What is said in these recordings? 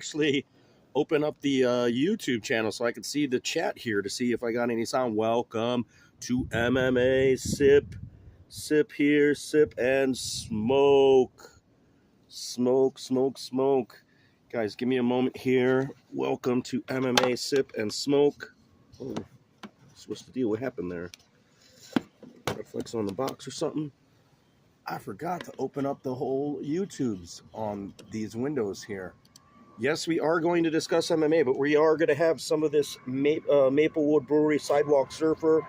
Actually open up the YouTube channel so I can see the chat here to see if I got any sound. Welcome to MMA Sip here, sip and smoke. Smoke. Guys, give me a moment here. Welcome to MMA Sip and Smoke. Oh, what's the deal? What happened there? Reflex on the box or something? I forgot to open up the whole YouTubes on these windows here. Yes, we are going to discuss MMA, but we are going to have some of this Maplewood Brewing'S Sidewalk Surfer.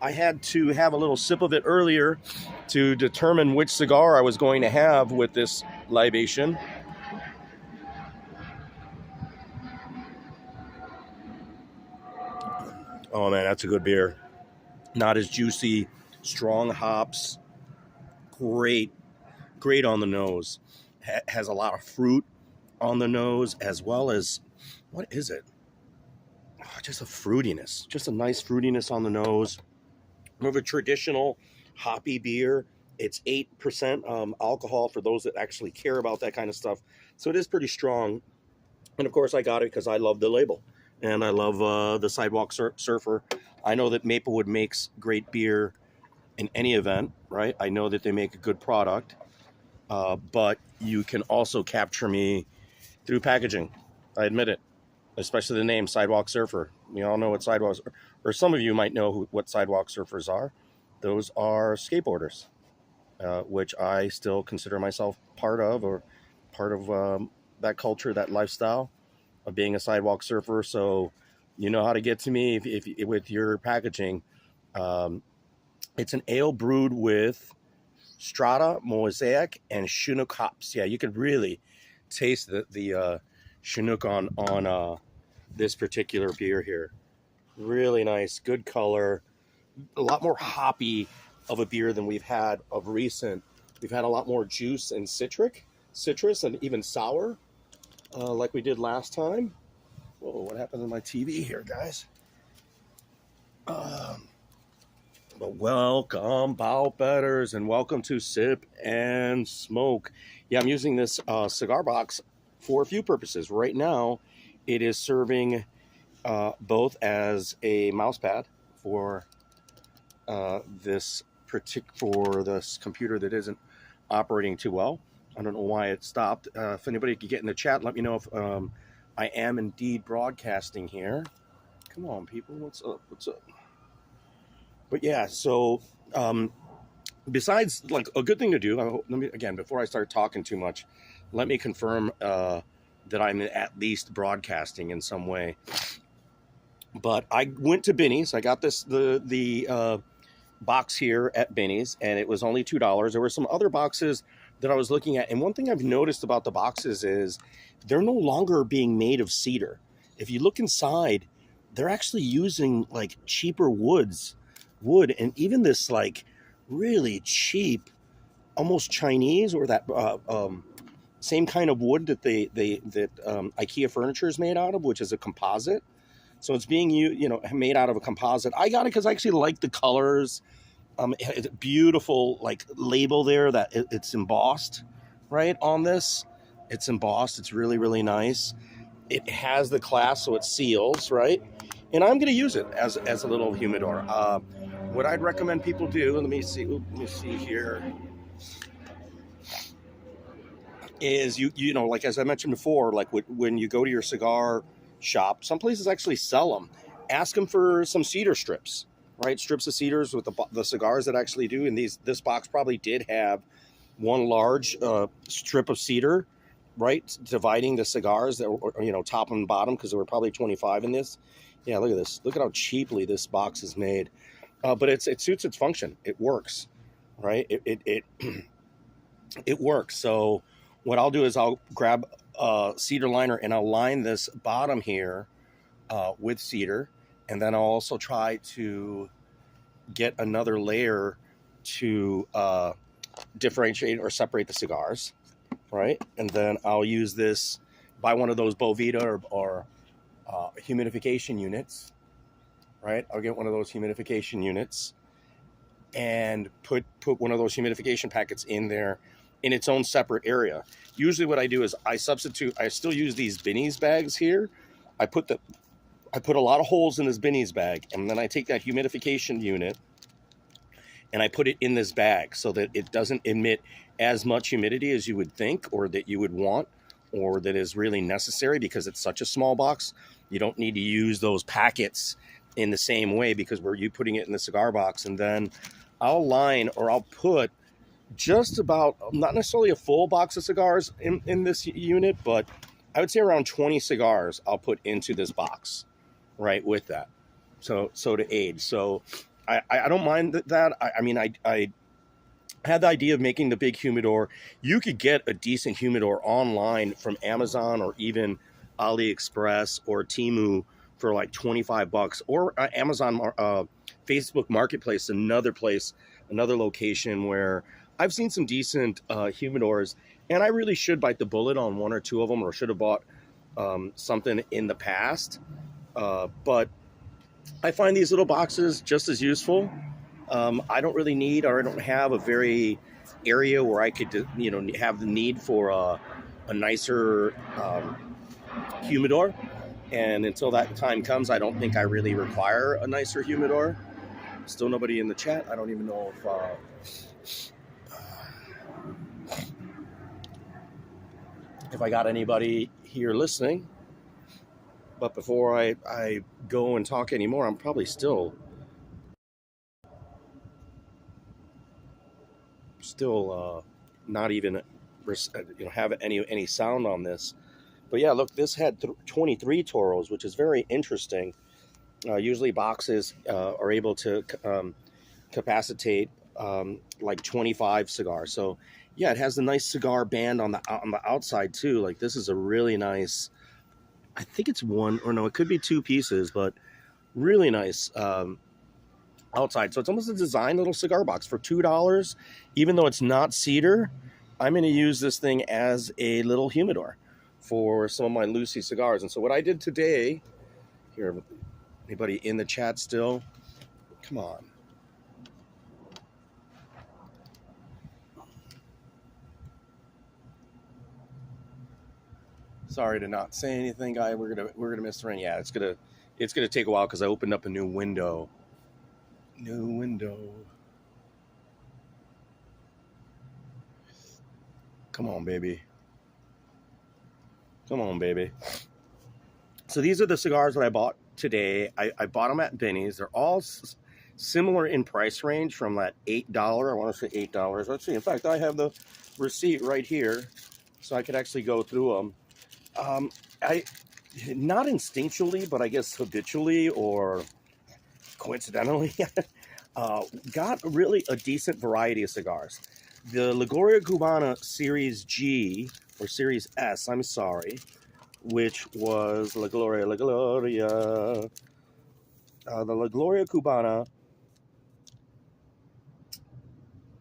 I had to have a little sip of it earlier to determine which cigar I was going to have with this libation. Oh man, that's a good beer. Not as juicy, strong hops. Great on the nose. Has a lot of fruit on the nose, as well as, what is it? Oh, just a fruitiness, just a nice fruitiness on the nose. More of a traditional hoppy beer. It's 8% alcohol for those that actually care about that kind of stuff. So it is pretty strong. And of course I got it because I love the label and I love the Sidewalk Surfer. I know that Maplewood makes great beer in any event, right? I know that they make a good product, but you can also capture me through packaging. I admit it, especially the name Sidewalk Surfer. We all know what sidewalks are, or some of you might know what Sidewalk Surfers are. Those are skateboarders, which I still consider myself part of, or part of that culture, that lifestyle of being a sidewalk surfer. So you know how to get to me if with your packaging. It's an ale brewed with Strata, Mosaic, and Chinook hops. Yeah, you could really taste the Chinook on this particular beer here. Really nice, good color, a lot more hoppy of a beer than we've had of recent. We've had a lot more juice and citrus, and even sour, like we did last time. Whoa, what happened to my TV here, guys? But welcome, bow betters, and welcome to Sip and Smoke. Yeah, I'm using this cigar box for a few purposes. Right now, it is serving both as a mouse pad for this computer that isn't operating too well. I don't know why it stopped. If anybody could get in the chat, let me know if I am indeed broadcasting here. Come on, people, what's up? But yeah, so besides, like, a good thing to do, let me, again, before I start talking too much, let me confirm that I'm at least broadcasting in some way. But I went to Binny's. I got the box here at Binny's, and it was only $2. There were some other boxes that I was looking at, and one thing I've noticed about the boxes is they're no longer being made of cedar. If you look inside, they're actually using like cheaper wood, and even this like really cheap, almost Chinese, or that same kind of wood that IKEA furniture is made out of, which is a composite. So it's being made out of a composite. I got it because I actually like the colors. It's a beautiful like label there that it's embossed right on this. It's embossed. It's really, really nice. It has the clasp, so it seals, right? And I'm going to use it as a little humidor. What I'd recommend people do, let me see here, is you know, like as I mentioned before, like when you go to your cigar shop, some places actually sell them. Ask them for some cedar strips, right? Strips of cedars with the cigars that actually do. And this box probably did have one large strip of cedar, right, dividing the cigars that were, you know, top and bottom, because there were probably 25 in this. Yeah, look at this. Look at how cheaply this box is made. But it suits its function. It works, right? It works. So what I'll do is I'll grab a cedar liner and I'll line this bottom here with cedar, and then I'll also try to get another layer to differentiate or separate the cigars, right? And then I'll use this, buy one of those Bovita or humidification units, right? I'll get one of those humidification units and put one of those humidification packets in there in its own separate area. Usually what I do is I still use these Benny's bags here. I put a lot of holes in this Benny's bag, and then I take that humidification unit and I put it in this bag so that it doesn't emit as much humidity as you would think, or that you would want, or that is really necessary, because it's such a small box. You don't need to use those packets in the same way, because you putting it in the cigar box. And then I'll put just about, not necessarily a full box of cigars in this unit, but I would say around 20 cigars I'll put into this box, right, with that. So to age. So I don't mind that. I had the idea of making the big humidor. You could get a decent humidor online from Amazon or even AliExpress or Temu for like $25, or Amazon, Facebook Marketplace, another location where I've seen some decent humidors, and I really should bite the bullet on one or two of them, or should have bought something in the past. But I find these little boxes just as useful. I don't really need, or I don't have a very area where I could, have the need for a nicer humidor. And until that time comes, I don't think I really require a nicer humidor. Still nobody in the chat. I don't even know if I got anybody here listening. But before I go and talk anymore, I'm probably still not even have any sound on this. But yeah, look, this had 23 toros, which is very interesting. Usually boxes are able to capacitate like 25 cigars. So yeah, it has a nice cigar band on the outside too. Like, this is a really nice, I think it's one, or no, it could be two pieces, but really nice outside. So it's almost a design little cigar box for $2. Even though it's not cedar, I'm going to use this thing as a little humidor for some of my Lucy cigars. And so what I did today, here, anybody in the chat still? Come on. Sorry to not say anything, guy. We're gonna miss the rain. Yeah, it's gonna take a while because I opened up a new window. Come on, baby. So these are the cigars that I bought today. I bought them at Benny's. They're all similar in price range, from that $8. I want to say $8. Let's see. In fact, I have the receipt right here, so I could actually go through them. I, not instinctually, but I guess habitually or coincidentally, got really a decent variety of cigars. The La Gloria Cubana Series G, or Series S, I'm sorry, which was the La Gloria Cubana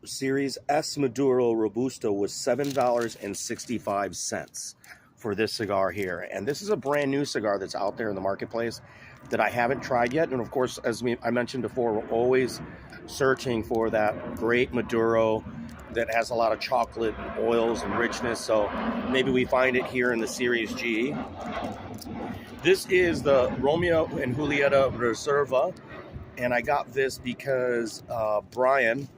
Series S Maduro Robusto was $7.65 for this cigar here. And this is a brand new cigar that's out there in the marketplace that I haven't tried yet. And of course, as I mentioned before, we're always searching for that great Maduro that has a lot of chocolate and oils and richness. So maybe we find it here in the Series G. This is the Romeo and Julieta Reserva. And I got this because Brian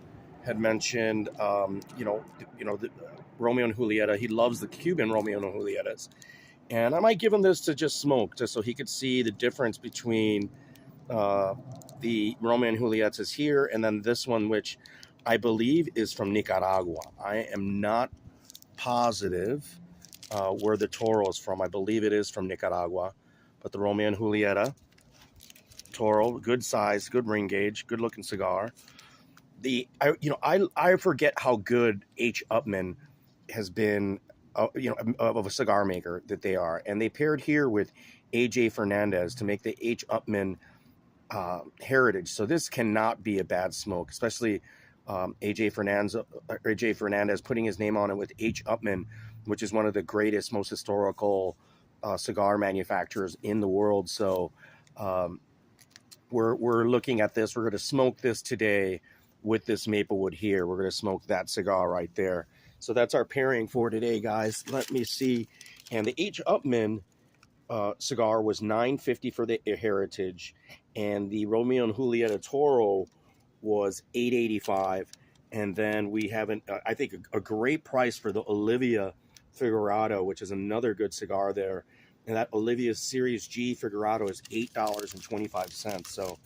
had mentioned, the Romeo and Julieta. He loves the Cuban Romeo and Julietas. And I might give him this to just smoke, just so he could see the difference between the Romeo and Julietas here and then this one, which I believe is from Nicaragua. I am not positive where the Toro is from. I believe it is from Nicaragua. But the Romeo and Julieta Toro, good size, good ring gauge, good looking cigar. I forget how good H.Upman has been, of a cigar maker that they are. And they paired here with A.J. Fernandez to make the H.Upman heritage. So this cannot be a bad smoke, especially A.J. Fernandez putting his name on it with H.Upman, which is one of the greatest, most historical cigar manufacturers in the world. So we're looking at this. We're going to smoke this today with this Maplewood here. We're going to smoke that cigar right there. So that's our pairing for today, guys. Let me see. And the H.Upman cigar was $9.50 for the Heritage, and the Romeo and Julieta Toro was $8.85. And then we have I think a great price for the Olivia Figurado, which is another good cigar there. And that Olivia Series G Figurado is $8.25. So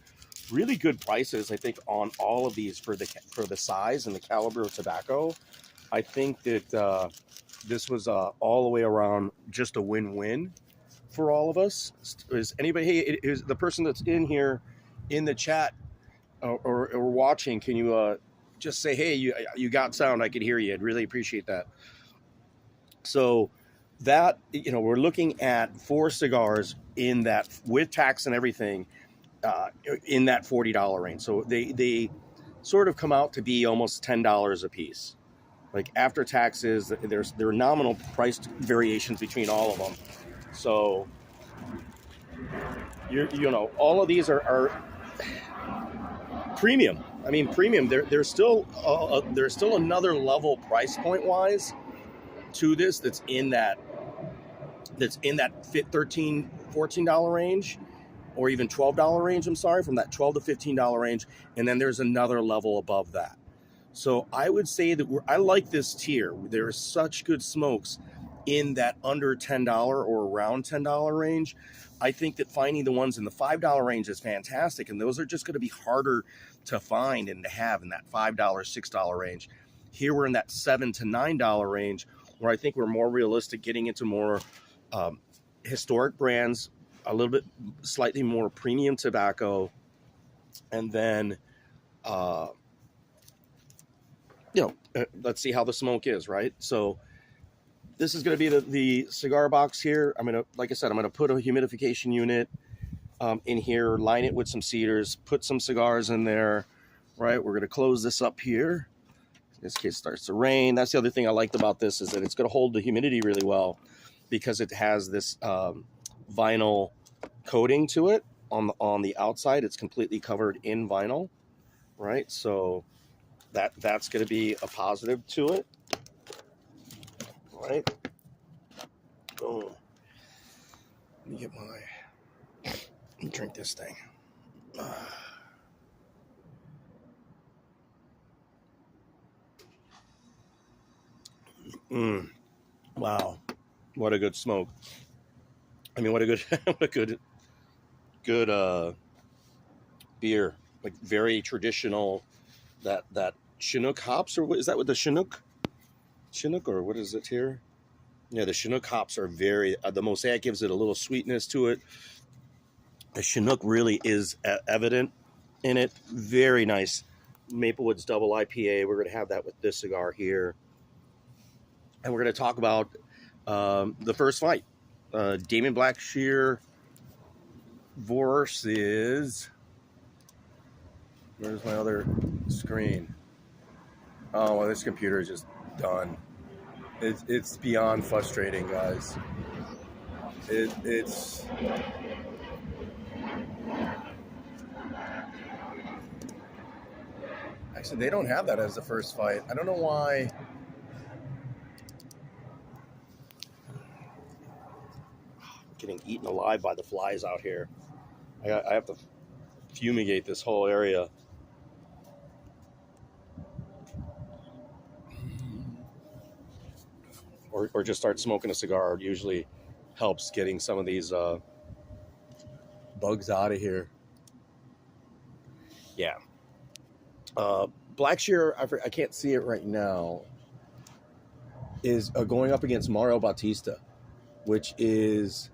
really good prices, I think, on all of these for the size and the caliber of tobacco. I think that this was all the way around just a win-win for all of us. Is anybody? Hey, is the person that's in here in the chat or watching? Can you just say, hey, you got sound? I could hear you. I'd really appreciate that. So that, we're looking at 4 cigars in that, with tax and everything, in that $40 range. So they sort of come out to be almost $10 a piece. Like after taxes, there are nominal price variations between all of them. So all of these are premium. I mean, premium. There's still another level price point wise to this that's in that $13, $14 range, or even $12 range. I'm sorry, from that $12 to $15 range, and then there's another level above that. So I would say that I like this tier. There are such good smokes in that under $10 or around $10 range. I think that finding the ones in the $5 range is fantastic, and those are just going to be harder to find and to have in that $5, $6 range. Here we're in that $7 to $9 range, where I think we're more realistic, getting into more historic brands, a little bit slightly more premium tobacco, and then let's see how the smoke is, right? So this is going to be the cigar box here. Like I said, I'm going to put a humidification unit in here, line it with some cedars, put some cigars in there, right? We're going to close this up here. In this case, it starts to rain. That's the other thing I liked about this, is that it's going to hold the humidity really well, because it has this vinyl coating to it on the outside. It's completely covered in vinyl, right? So that's going to be a positive to it, right? Boom. Let me drink this thing. Wow, what a good smoke. I mean, what a good beer. Like very traditional. That Chinook hops, or what is that with the Chinook, or what is it here? Yeah, the Chinook hops are very, the Mosaic gives it a little sweetness to it. The Chinook really is evident in it. Very nice. Maplewood's double IPA. We're going to have that with this cigar here. And we're going to talk about the first fight. Damon Blackshear versus... Where's my other screen? Oh, well, this computer is just done. It's beyond frustrating, guys. It's actually, they don't have that as the first fight. I don't know why. I'm getting eaten alive by the flies out here. I have to fumigate this whole area. Or just start smoking a cigar. It usually helps getting some of these bugs out of here. Yeah. Blackshear, I can't see it right now, is going up against Mario Bautista, which is,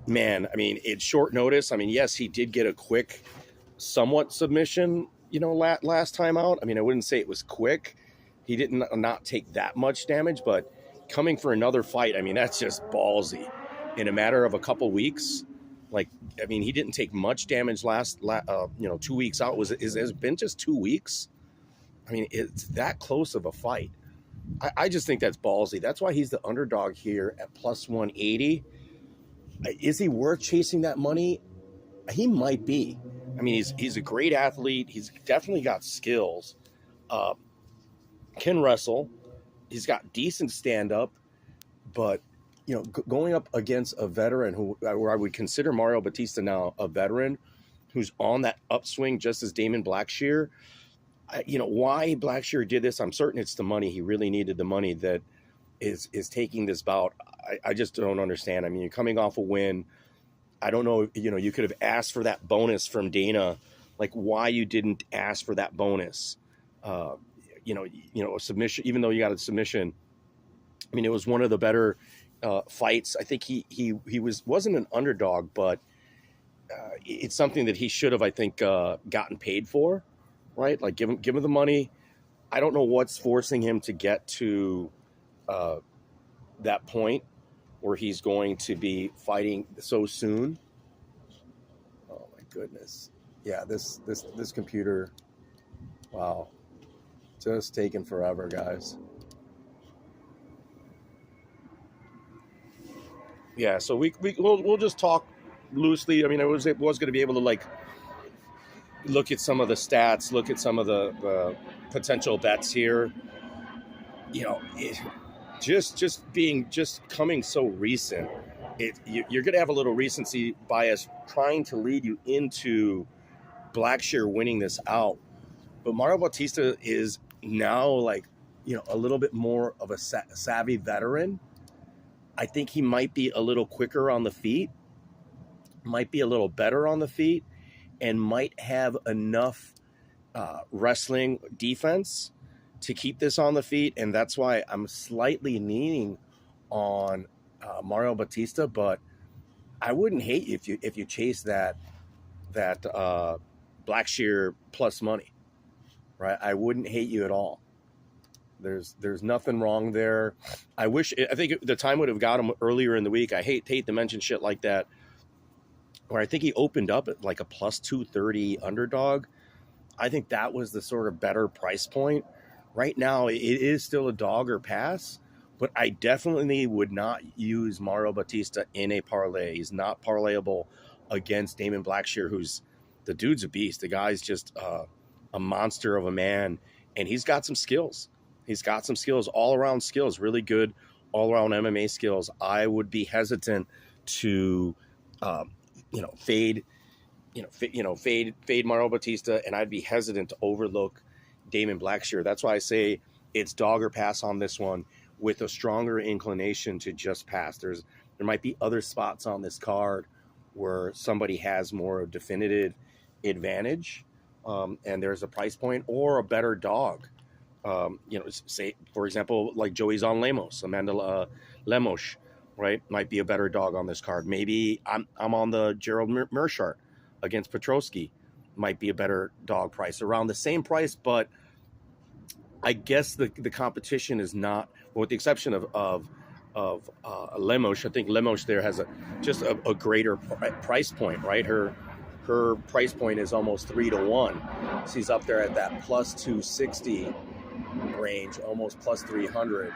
man, I mean, it's short notice. I mean, yes, he did get a quick, somewhat submission, last time out. I mean, I wouldn't say it was quick. He didn't not take that much damage, but coming for another fight, I mean, that's just ballsy. In a matter of a couple weeks, he didn't take much damage last 2 weeks out. Has it been just 2 weeks? I mean, it's that close of a fight. I just think that's ballsy. That's why he's the underdog here at plus 180. Is he worth chasing that money? He might be. I mean, he's a great athlete. He's definitely got skills. Can wrestle. he's got decent stand up, but going up against a veteran where I would consider Mario Bautista now a veteran who's on that upswing, just as Damon Blackshear. Why Blackshear did this, I'm certain it's the money. He really needed the money that is taking this bout. I just don't understand. I mean, you're coming off a win. I don't know, you could have asked for that bonus from Dana, like why you didn't ask for that bonus. A submission, even though you got a submission. I mean, it was one of the better fights. I think he wasn't an underdog, but it's something that he should have, I think, gotten paid for, right? Like give him the money. I don't know what's forcing him to get to that point where he's going to be fighting so soon. Oh my goodness. Yeah, this computer, wow. Just taking forever, guys. Yeah, so we'll just talk loosely. I mean, I was going to be able to like look at some of the stats, look at some of the potential bets here. Just coming so recent, you're going to have a little recency bias trying to lead you into Blackshear winning this out. But Mario Bautista is now like, a little bit more of a savvy veteran. I think he might be a little quicker on the feet, might be a little better on the feet, and might have enough wrestling defense to keep this on the feet. And that's why I'm slightly leaning on Mario Bautista, but I wouldn't hate if you chase that Blackshear plus money, right? I wouldn't hate you at all. There's nothing wrong there. I think the time would have got him earlier in the week. I hate to mention shit like that, where I think he opened up at like a plus 230 underdog. I think that was the sort of better price point. Right now, it is still a dog or pass, but I definitely would not use Mario Bautista in a parlay. He's not parlayable against Damon Blackshear, the dude's a beast. The guy's just a monster of a man, and he's got some skills. He's got some skills, all-around skills, really good all-around MMA skills. I would be hesitant to, fade Mario Bautista, and I'd be hesitant to overlook Damon Blackshear. That's why I say it's dog or pass on this one, with a stronger inclination to just pass. There might be other spots on this card where somebody has more definitive advantage, and there's a price point or a better dog. Say, for example, like Joey's on Lemos, Amanda Lemos, right? Might be a better dog on this card. Maybe I'm on the Gerald Meerschaert against Petrosky. Might be a better dog price, around the same price, but I guess the competition is not, with the exception of Lemos. I think Lemos there has a greater price point, right? Her price point is almost 3-1. She's up there at that plus 260 range, almost plus 300.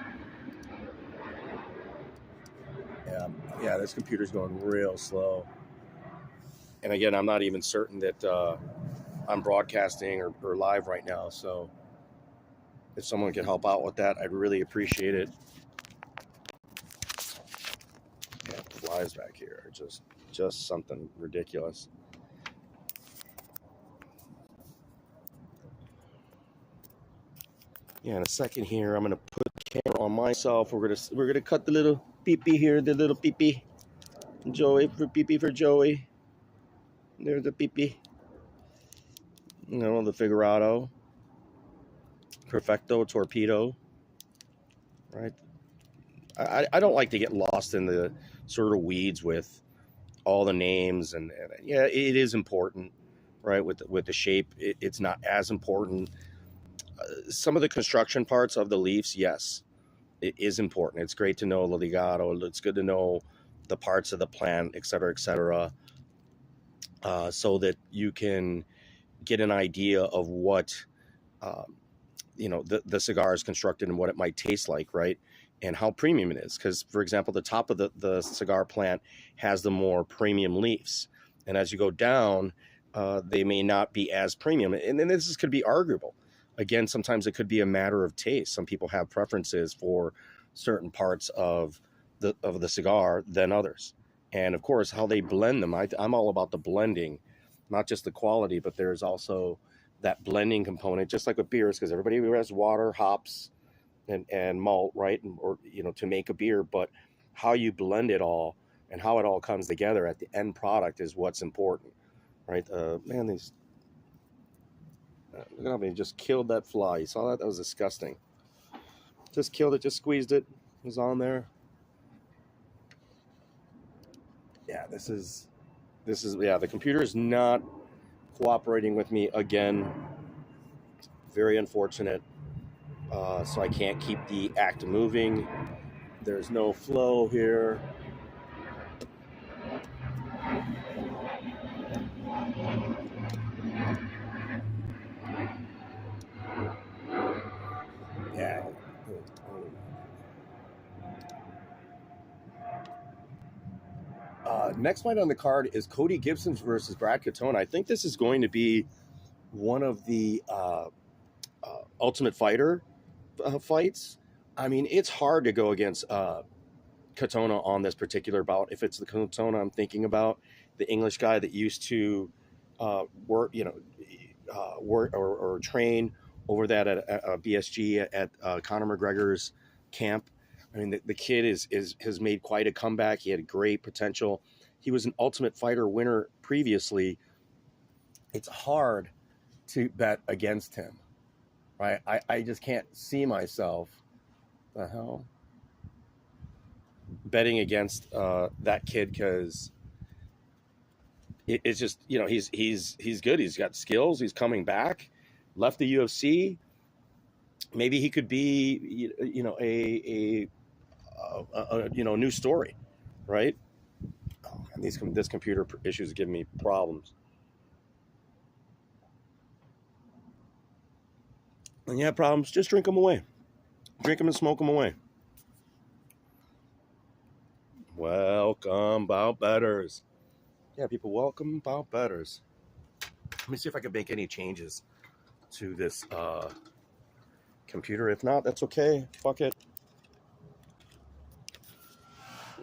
Yeah, this computer's going real slow. And again, I'm not even certain that I'm broadcasting or live right now. So if someone could help out with that, I'd really appreciate it. Yeah, flies back here, just something ridiculous. Yeah, in a second here, I'm gonna put the camera on myself. We're gonna cut the little pee-pee here, the little pee-pee. Joey, for pee-pee for Joey. There's the pee-pee. The Figurado. Perfecto, Torpedo. Right? I don't like to get lost in the sort of weeds with all the names, and yeah, it is important, right? With the shape, it's not as important. Some of the construction parts of the Leafs, yes, it is important. It's great to know the Ligado. It's good to know the parts of the plant, et cetera, so that you can get an idea of what, the cigar is constructed and what it might taste like, right? And how premium it is. Because, for example, the top of the cigar plant has the more premium leaves. And as you go down, they may not be as premium. And then this could be arguable. again, sometimes it could be a matter of taste. Some people have preferences for certain parts of the cigar than others. And of course, how they blend them. I'm all about the blending, not just the quality, but there's also that blending component, just like with beers, because everybody has water, hops, and malt, right? Or, to make a beer, but how you blend it all and how it all comes together at the end product is what's important, right? Man, these, look at how they just killed that fly. You saw that? That was disgusting. Just killed it, just squeezed it. It was on there. Yeah, this is, yeah, the computer is not cooperating with me again. Very unfortunate. So I can't keep the act moving. There's no flow here. Yeah. Next fight on the card is Cody Gibson versus Brad Katona. I think this is going to be one of the Ultimate Fighter fights. I mean, it's hard to go against Katona on this particular bout. If it's the Katona I'm thinking about, the English guy that used to work or train over that at BSG at Conor McGregor's camp. I mean, the kid has made quite a comeback. He had great potential. He was an Ultimate Fighter winner previously. It's hard to bet against him, right? I just can't see myself, the hell, betting against that kid, because it's just, he's good. He's got skills. He's coming back. Left the UFC. Maybe he could be, a new story, right? Oh, and this computer issues are giving me problems. And you have problems, just drink them away. Drink them and smoke them away. Welcome, bout betters. Yeah, people, welcome, bout betters. Let me see if I can make any changes to this computer. If not, that's okay. Fuck it.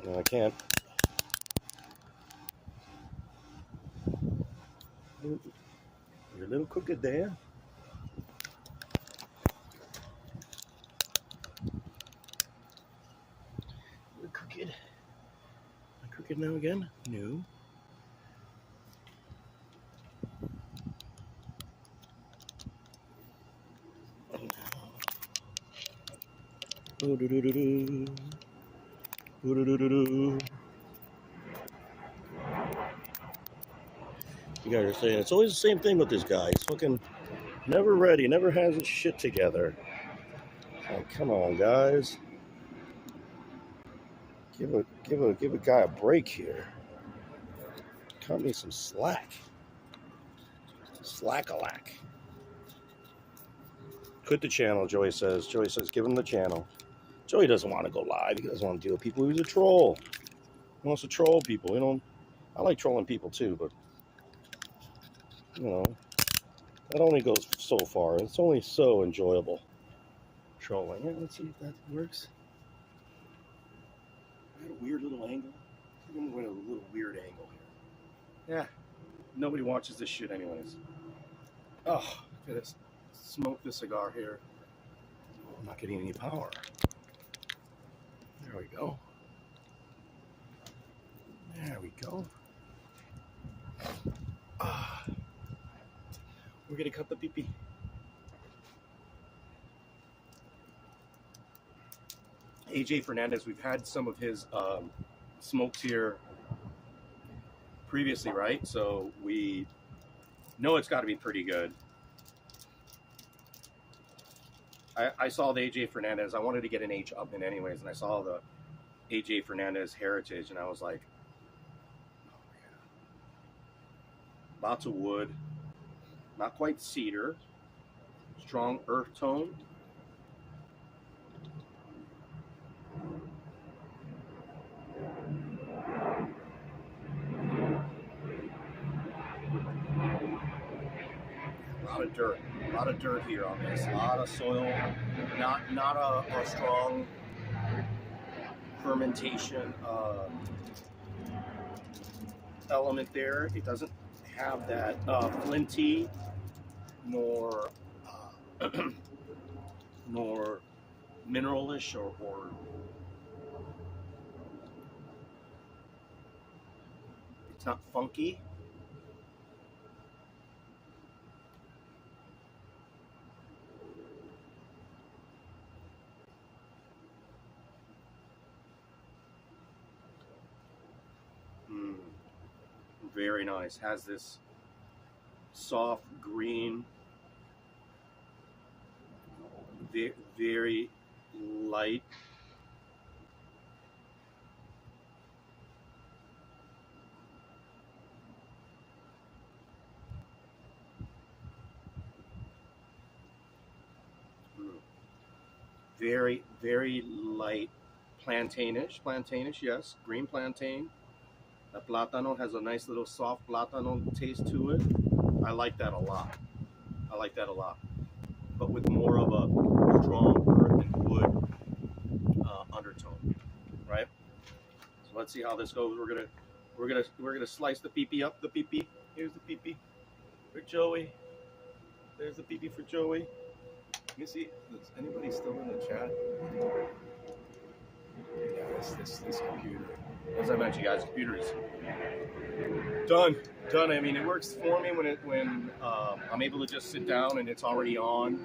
No, I can't. You're a little crooked there. You're crooked. Am I crooked now again? No. Oh, do do do do. Do do do do do. You guys are saying it's always the same thing with this guy. He's fucking never ready, never has his shit together. Oh, come on, guys. Give a guy a break here. Cut me some slack. Slack-a-lack. Quit the channel, Joey says. Joey says, give him the channel. Joey doesn't want to go live. He doesn't want to deal with people. He's a troll. He wants to troll people. I like trolling people too, but that only goes so far. It's only so enjoyable. Trolling. Yeah, let's see if that works. I had a weird little angle. I'm going to win a little weird angle here. Yeah. Nobody watches this shit anyways. Oh, look at this. Smoke the cigar here. I'm not getting any power. There we go. There we go. We're going to cut the pee-pee. AJ Fernandez, we've had some of his smokes here previously, right? So we know it's got to be pretty good. I saw the AJ Fernandez. I wanted to get an H.Upman anyways, and I saw the AJ Fernandez Heritage, and I was like, oh, yeah. Lots of wood. Not quite cedar. Strong earth tone. A lot of dirt. A lot of dirt here on this. A lot of soil. Not a strong fermentation element there. It doesn't have that flinty nor nor mineralish or it's not funky. Very nice. Has this soft green, very light. Very light plantainish, yes, green plantain. The plátano has a nice little soft plátano taste to it. I like that a lot. But with more of a strong earth and wood undertone, right? So let's see how this goes. We're gonna slice the pee up. The pee. Here's the pee for Joey. There's the pee for Joey. Let me see. Is anybody still in the chat? Yeah, this computer. As I mentioned, guys, computer is done. I mean, it works for me when I'm able to just sit down and it's already on.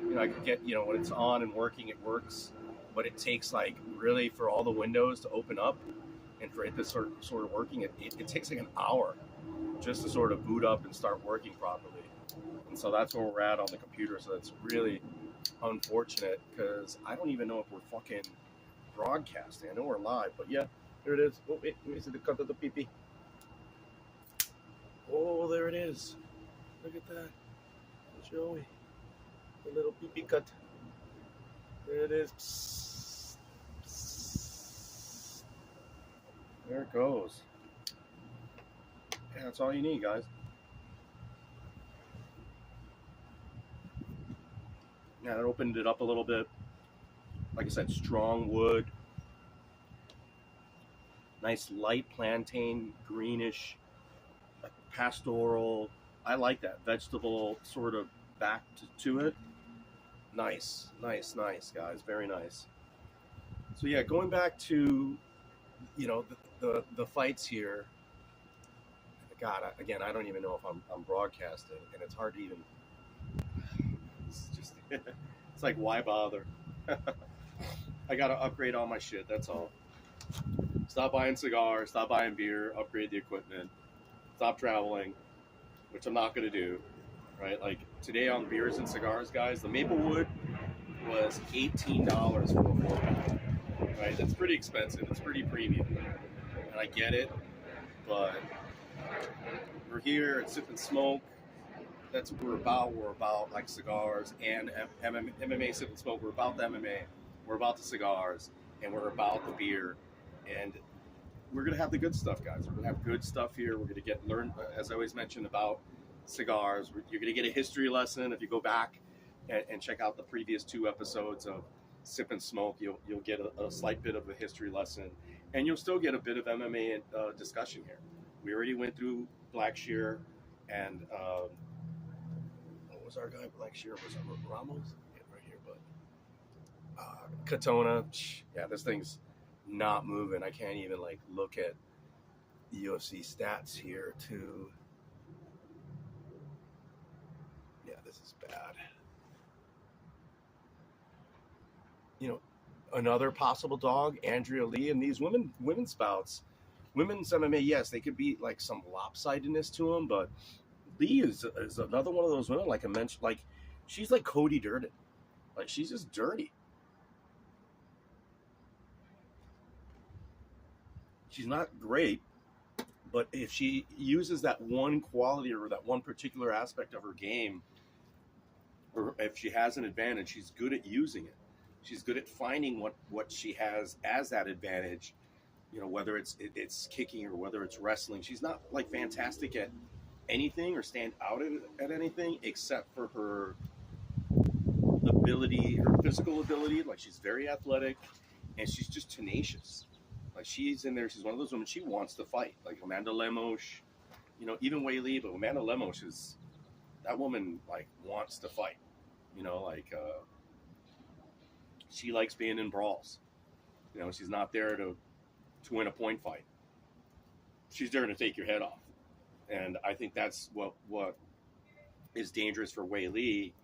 You know, I can get, when it's on and working, it works. But it takes like really for all the windows to open up and for it to sort of working. It takes like an hour just to sort of boot up and start working properly. And so that's where we're at on the computer. So that's really unfortunate because I don't even know if we're fucking broadcasting. I know we're live, but yeah, there it is. Oh, wait, let me see the cut of the pee. Oh, there it is. Look at that. Joey. The little pee cut. There it is. Psst. Psst. There it goes. Yeah, that's all you need, guys. Yeah, that opened it up a little bit. Like I said, strong wood. Nice light plantain, greenish, pastoral. I like that vegetable sort of back to it. Nice, guys. Very nice. So yeah, going back to, the fights here. God, again, I don't even know if I'm broadcasting, and it's hard to even. It's just, it's like, why bother? I gotta upgrade all my shit. That's all. Stop buying cigars. Stop buying beer. Upgrade the equipment. Stop traveling, which I'm not gonna do. Right? Like today on beers and cigars, guys, the Maplewood was $18 for a 4-pack. Right? That's pretty expensive. It's pretty premium, and I get it, but we're here at Sip and Smoke. That's what we're about. We're about like cigars and MMA Sip and Smoke. We're about the MMA. We're about the cigars, and we're about the beer. And we're gonna have the good stuff, guys. We're gonna have good stuff here. We're gonna learn, as I always mentioned, about cigars. You're gonna get a history lesson if you go back and check out the previous 2 episodes of Sip and Smoke. You'll get a slight bit of a history lesson, and you'll still get a bit of MMA discussion here. We already went through Blackshear and what was our guy Blackshear? Was it Ramos? Yeah, right here, but Katona. Yeah, this thing's not moving. I can't even like look at UFC stats here too. Yeah, this is bad. Another possible dog, Andrea Lee, and these women's bouts, women's MMA. Yes, they could be like some lopsidedness to them, but Lee is another one of those women. Like I mentioned, like she's like Cody Durden. Like she's just dirty. She's not great, but if she uses that one quality or that one particular aspect of her game, or if she has an advantage, she's good at using it. She's good at finding what she has as that advantage, whether it's kicking or whether it's wrestling. She's not like fantastic at anything or stand out at anything except for her ability, her physical ability. Like, she's very athletic and she's just tenacious. Like, she's in there. She's one of those women. She wants to fight. Like Amanda Lemos, you know, even Wei Li, but Amanda Lemos is that woman. Like, wants to fight. You know, like she likes being in brawls. You know, she's not there to win a point fight. She's there to take your head off. And I think that's what is dangerous for Wei Li,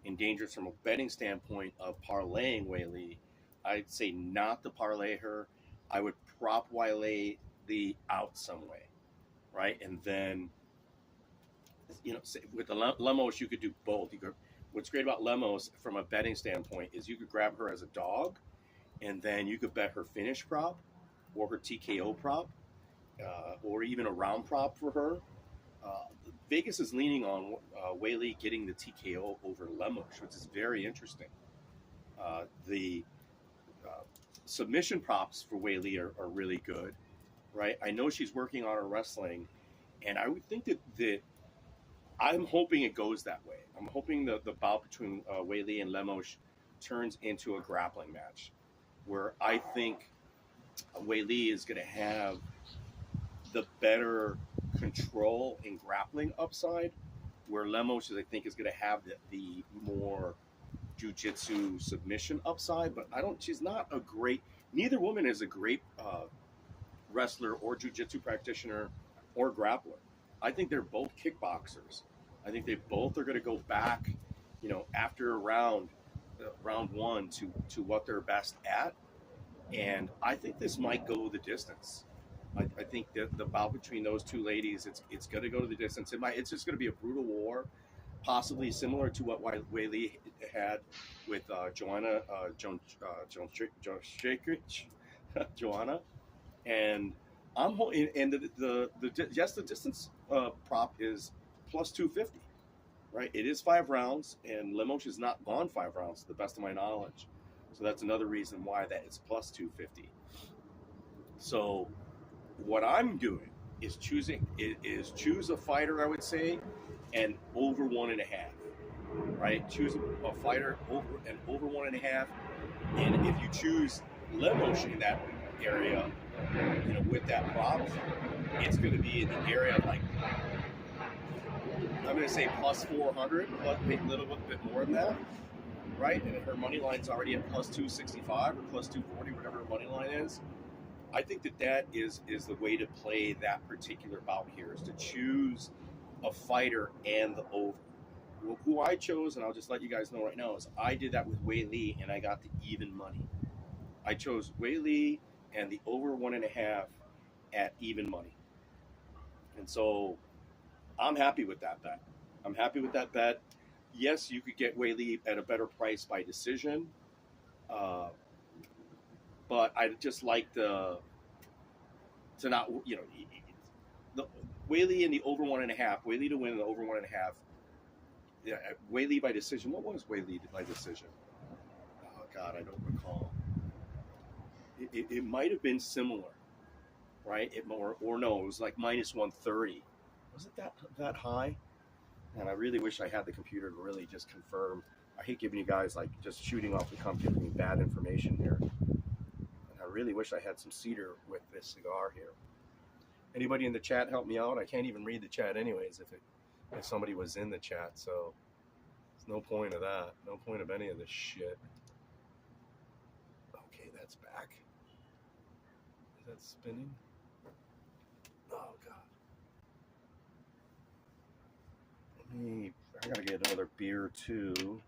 and dangerous from a betting standpoint of parlaying Wei Li. I'd say not to parlay her. I would prop Wei Li out some way, right? And then, you know, with the Lemos, you could do both. What's great about Lemos from a betting standpoint is you could grab her as a dog, and then you could bet her finish prop or her TKO prop, or even a round prop for her. Vegas is leaning on Wei Li getting the TKO over Lemos, which is very interesting. The submission props for Wei Li are really good, right? I know she's working on her wrestling, and I would think that I'm hoping it goes that way. I'm hoping the bout between Wei Li and Lemos turns into a grappling match, where I think Wei Li is going to have the better control and grappling upside, where Lemos I think is going to have the more jiu-jitsu submission upside. But she's not a great, neither woman is a great wrestler or jiu-jitsu practitioner or grappler. I think they're both kickboxers. I think they both are going to go back, you know, after round one to what they're best at. And I think this might go the distance. I think that the bout between those two ladies, it's going to go to the distance. It's just going to be a brutal war, possibly similar to what Wei Li had with Joanna Joanna, and the distance prop is plus 250, right? It is 5 rounds, and Lemos has not gone 5 rounds to the best of my knowledge, so that's another reason why that is plus 250. So what I'm doing is choose a fighter, I would say, and over 1.5, right? Choose a fighter over 1.5, and if you choose Lemos in that area, you know, with that prop, it's going to be in the area of, like, I'm going to say plus 400, plus maybe a little bit more than that, right? And if her money line's already at plus 265 or plus 240, whatever her money line is, I think that is the way to play that particular bout here, is to choose a fighter and the over. Well, who I chose, and I'll just let you guys know right now, is I did that with Wei Li, and I got the even money. I chose Wei Li and the over 1.5 at even money. And so I'm happy with that bet. Yes, you could get Wei Li at a better price by decision. But I just like to not, you know, the Wei Li in the over 1.5, Wei Li to win the over 1.5. Yeah, Wei Li by decision. What was Wei Li by decision? Oh God, I don't recall. It might have been similar, right? Or no, it was like minus 130. Was it that high? And I really wish I had the computer to really just confirm. I hate giving you guys, like, just shooting off the cuff, giving me bad information here. I really wish I had some cedar with this cigar here. Anybody in the chat help me out? I can't even read the chat anyways if somebody was in the chat, so there's no point of that. No point of any of this shit. Okay, that's back. Is that spinning? Oh God. I gotta get another beer too.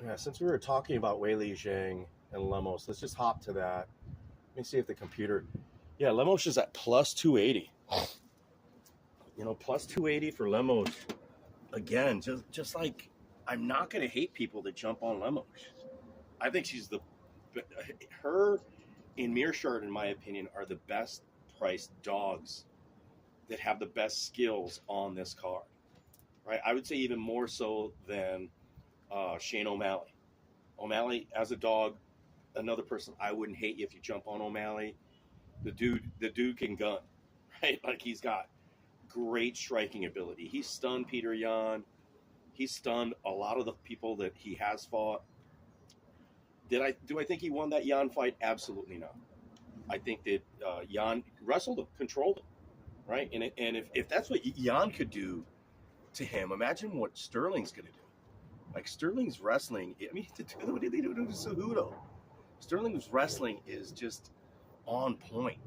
Yeah, since we were talking about Wei Li Zhang, and Lemos. Let's just hop to that. Let me see if the computer. Yeah, Lemos is at plus 280. You know, plus 280 for Lemos. Again, just like, I'm not going to hate people that jump on Lemos. I think her and Mearshart, in my opinion, are the best priced dogs that have the best skills on this card, right? I would say even more so than Shane O'Malley. O'Malley, as a dog, another person I wouldn't hate you if you jump on O'Malley. The dude can gun, right? Like, he's got great striking ability. He stunned Peter Yan. He stunned a lot of the people that he has fought. Do I think he won that Yan fight? Absolutely not. I think that Yan wrestled him, controlled him, right? And if that's what Yan could do to him, imagine what Sterling's going to do. Like, Sterling's wrestling, I mean, what did they do to Cejudo? Sterling's wrestling is just on point,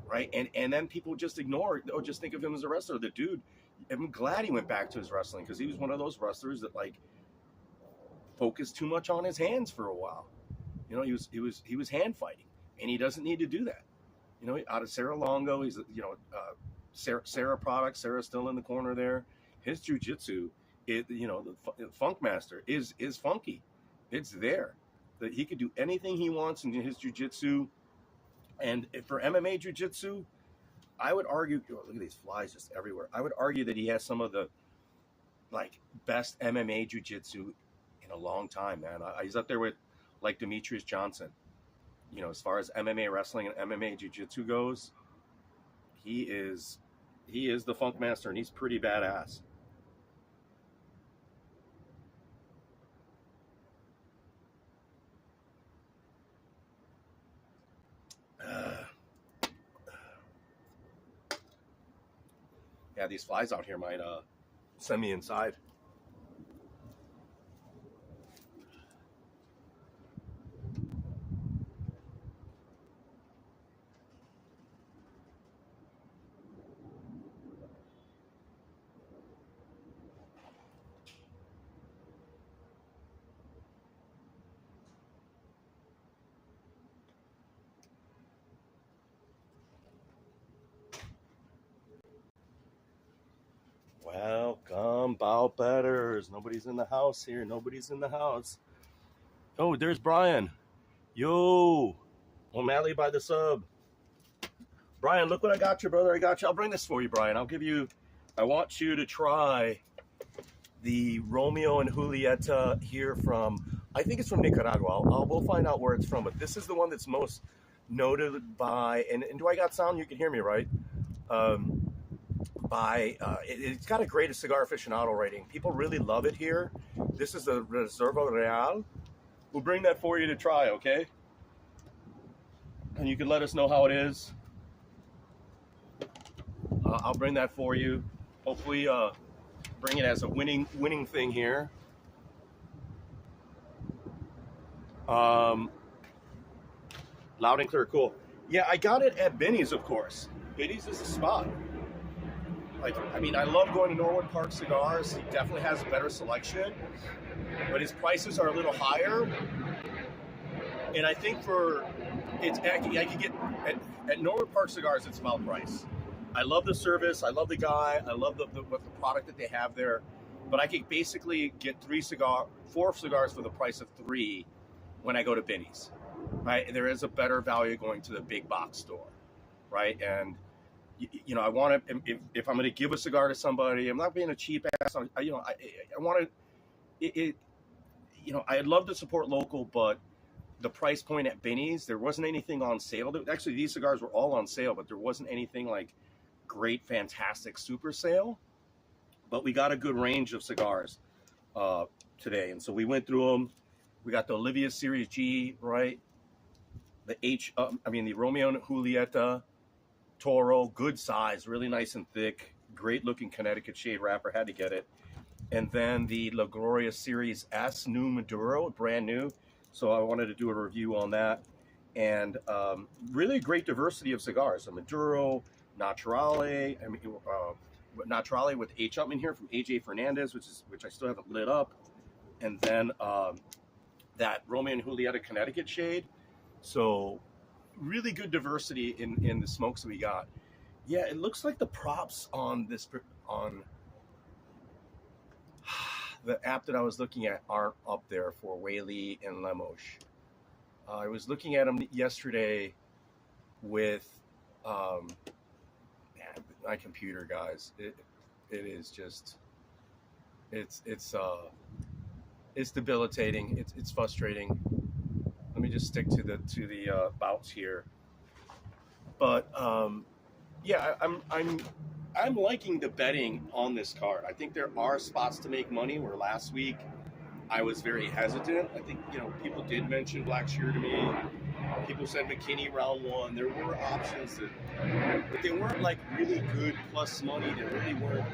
right? And then people just ignore it, or just think of him as a wrestler. The dude, I'm glad he went back to his wrestling, because he was one of those wrestlers that, like, focused too much on his hands for a while. You know, he was hand fighting, and he doesn't need to do that. You know, out of Sarah Longo, he's, you know, Sarah product. Sarah's still in the corner there. His jiu-jitsu, you know, the Funk Master is funky. It's there. That he could do anything he wants in his jiu-jitsu. And for MMA jiu-jitsu, I would argue, oh, look at these flies just everywhere. I would argue that he has some of the, like, best MMA jiu-jitsu in a long time, man. He's up there with, like, Demetrius Johnson. You know, as far as MMA wrestling and MMA jiu-jitsu goes, he is the Funk Master, and he's pretty badass. Yeah, these flies out here might send me inside. Welcome, bow betters. Nobody's in the house here. Nobody's in the house. Oh, there's Brian. Yo, O'Malley by the sub. Brian, look what I got you, brother. I got you. I'll bring this for you, Brian. I want you to try the Romeo and Julieta here from, I think it's from Nicaragua. We'll find out where it's from, but this is the one that's most noted by, and do I got sound? You can hear me, right? It's got a great cigar aficionado rating. People really love it here. This is the Reserva Real. We'll bring that for you to try, okay? And you can let us know how it is. I'll bring that for you. Hopefully, bring it as a winning thing here. Loud and clear, cool. Yeah, I got it at Benny's, of course. Benny's is a spot. Like, I mean, I love going to Norwood Park Cigars. He definitely has a better selection, but his prices are a little higher. And I think I could get at Norwood Park Cigars, it's about price. I love the service. I love the guy. I love the product that they have there. But I could basically get 4 cigars for the price of 3 when I go to Benny's. Right? There is a better value going to the big box store, right? And you know, I want to, if I'm going to give a cigar to somebody, I'm not being a cheap ass. I want to, you know, I'd love to support local, but the price point at Benny's, there wasn't anything on sale. Actually, these cigars were all on sale, but there wasn't anything like great, fantastic, super sale. But we got a good range of cigars today. And so we went through them. We got the Olivia Series G, right? The Romeo and Julieta Toro, good size, really nice and thick, great looking Connecticut shade wrapper, had to get it. And then the La Gloria Series S, new Maduro, brand new. So I wanted to do a review on that. And really great diversity of cigars. A Maduro, Naturale, Naturale with H.Upman here from AJ Fernandez, which I still haven't lit up. And then that Romeo and Julieta Connecticut shade. So really good diversity in the smokes that we got. Yeah, it looks like the props on on the app that I was looking at aren't up there for Whaley and Lemos. I was looking at them yesterday with man, my computer, guys. It is just it's debilitating. It's frustrating. Let me just stick to the bouts here. But yeah, I'm liking the betting on this card. I think there are spots to make money. Where last week I was very hesitant. I think people did mention Blackshear to me. People said McKinney round one. There were options but they weren't like really good plus money. They really weren't.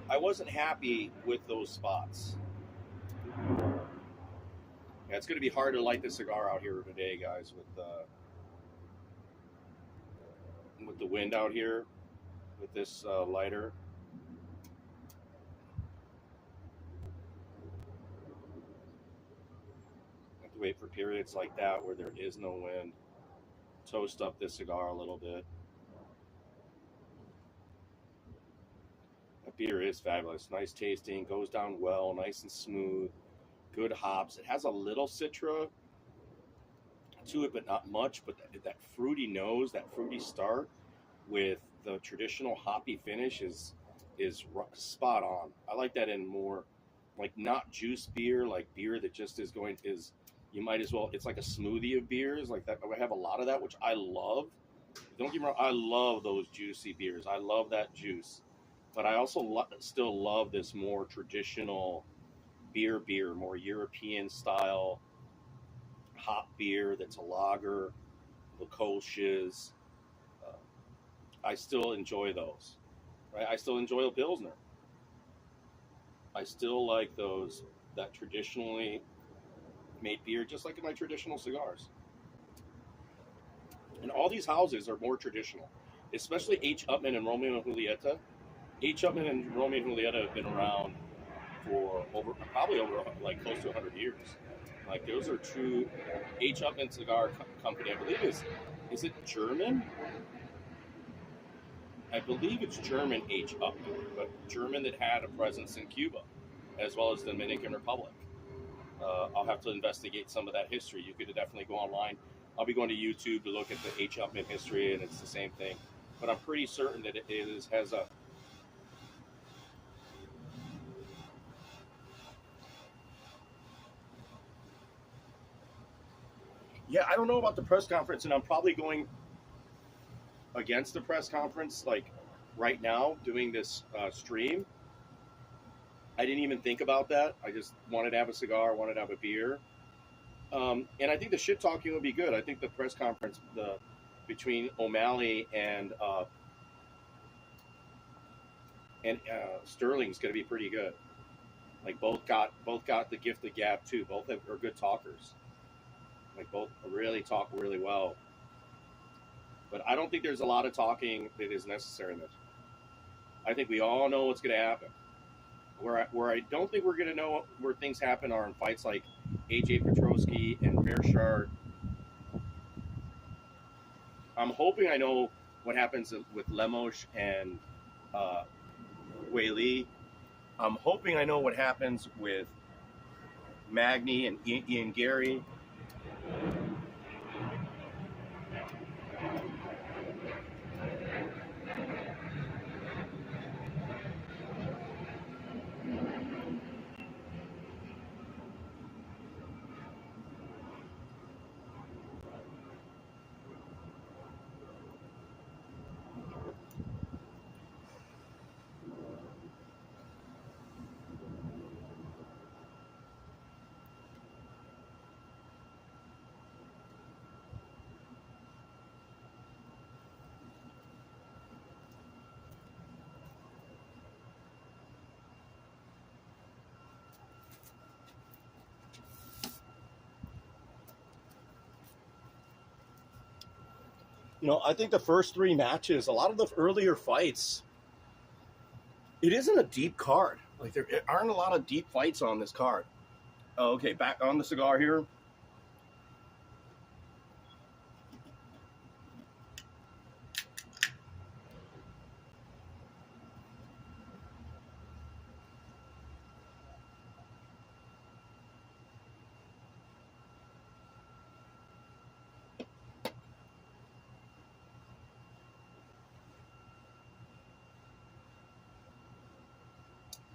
I wasn't happy with those spots. Yeah, it's going to be hard to light the cigar out here today, guys, with the wind out here with this lighter. I have to wait for periods like that where there is no wind. Toast up this cigar a little bit. That beer is fabulous. Nice tasting, goes down well, nice and smooth. Good hops. It has a little Citra to it, but not much. But that fruity nose, that fruity start with the traditional hoppy finish is spot on. I like that in more like not juice beer, like beer that just is you might as well. It's like a smoothie of beers like that. I have a lot of that, which I love. Don't get me wrong, I love those juicy beers. I love that juice, but I also still love this more traditional beer, more European style hop beer that's a lager, the Kolsch's. I still enjoy those. Right? I still enjoy a Pilsner. I still like that traditionally made beer, just like in my traditional cigars. And all these houses are more traditional, especially H.Upman and Romeo and Julieta. H.Upman and Romeo and Julieta have been around for probably over like close to 100 years. Like those are true. H.Upman Cigar Company, I believe is it German? I believe it's German H.Upman, but German that had a presence in Cuba, as well as the Dominican Republic. I'll have to investigate some of that history. You could definitely go online. I'll be going to YouTube to look at the H.Upman history, and it's the same thing. But I'm pretty certain that it has a Yeah, I don't know about the press conference, and I'm probably going against the press conference, like right now, doing this stream. I didn't even think about that. I just wanted to have a cigar, wanted to have a beer. And I think the shit talking would be good. I think the press conference between O'Malley and Sterling's going to be pretty good. Like both got the gift of gab too. Both are good talkers. Like both really talk really well. But I don't think there's a lot of talking that is necessary in this. I think we all know what's going to happen. Where I don't think we're going to know where things happen are in fights like AJ Petrosky and Mearshart. I'm hoping I know what happens with Lemos and Whaley. I'm hoping I know what happens with Magny and Ian Gary. I think the first three matches, a lot of the earlier fights, it isn't a deep card. Like there aren't a lot of deep fights on this card. Oh, okay, back on the cigar here.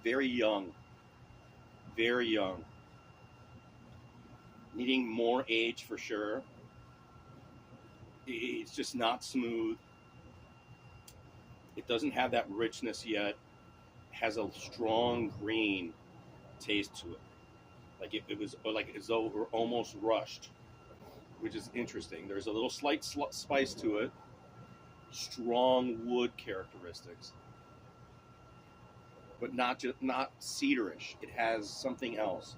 Very young, very young. Needing more age for sure. It's just not smooth. It doesn't have that richness yet. It has a strong green taste to it. Like it was like as though we're almost rushed, which is interesting. There's a little slight spice to it. Strong wood characteristics, but not cedarish. It has something else.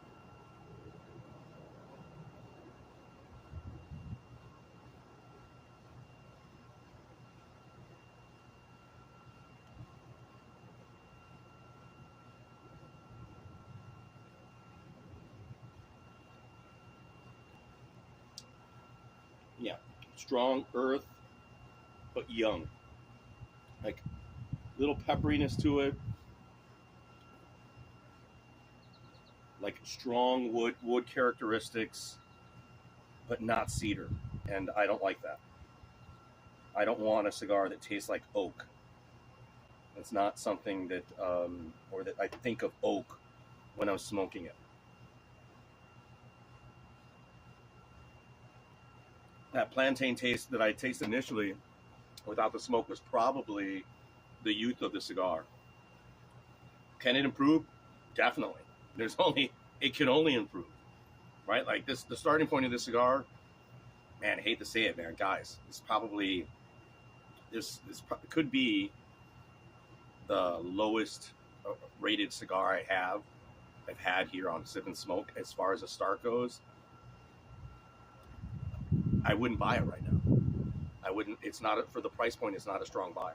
Yeah, strong earth, but young. Like little pepperiness to it. Like strong wood characteristics, but not cedar, and I don't like that. I don't want a cigar that tastes like oak. It's not something that, or that I think of oak when I'm smoking it. That plantain taste that I tasted initially without the smoke was probably the youth of the cigar. Can it improve? Definitely. There's only it can only improve, right? Like this, the starting point of this cigar. Man, I hate to say it, man, guys. It's probably could be the lowest rated cigar I've had here on Sip and Smoke as far as a start goes. I wouldn't buy it right now. I wouldn't. It's not for the price point. It's not a strong buy.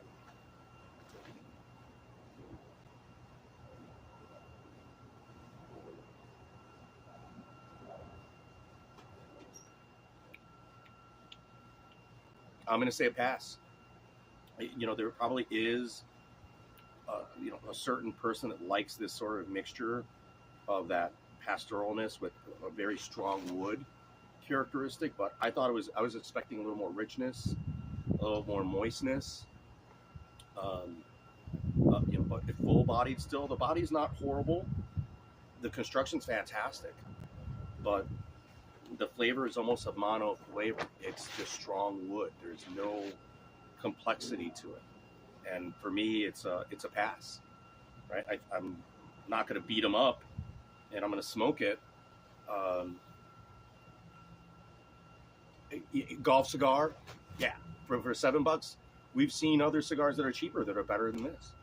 I'm going to say a pass. You know, there probably is, a certain person that likes this sort of mixture of that pastoralness with a very strong wood characteristic. But I was expecting a little more richness, a little more moistness. Um, but full bodied still. The body's not horrible. The construction's fantastic, but the flavor is almost a mono flavor. It's just strong wood. There's no complexity to it, and for me, it's a pass. Right? I'm not going to beat them up, and I'm going to smoke it. Um, Golf cigar, yeah, for $7. We've seen other cigars that are cheaper that are better than this,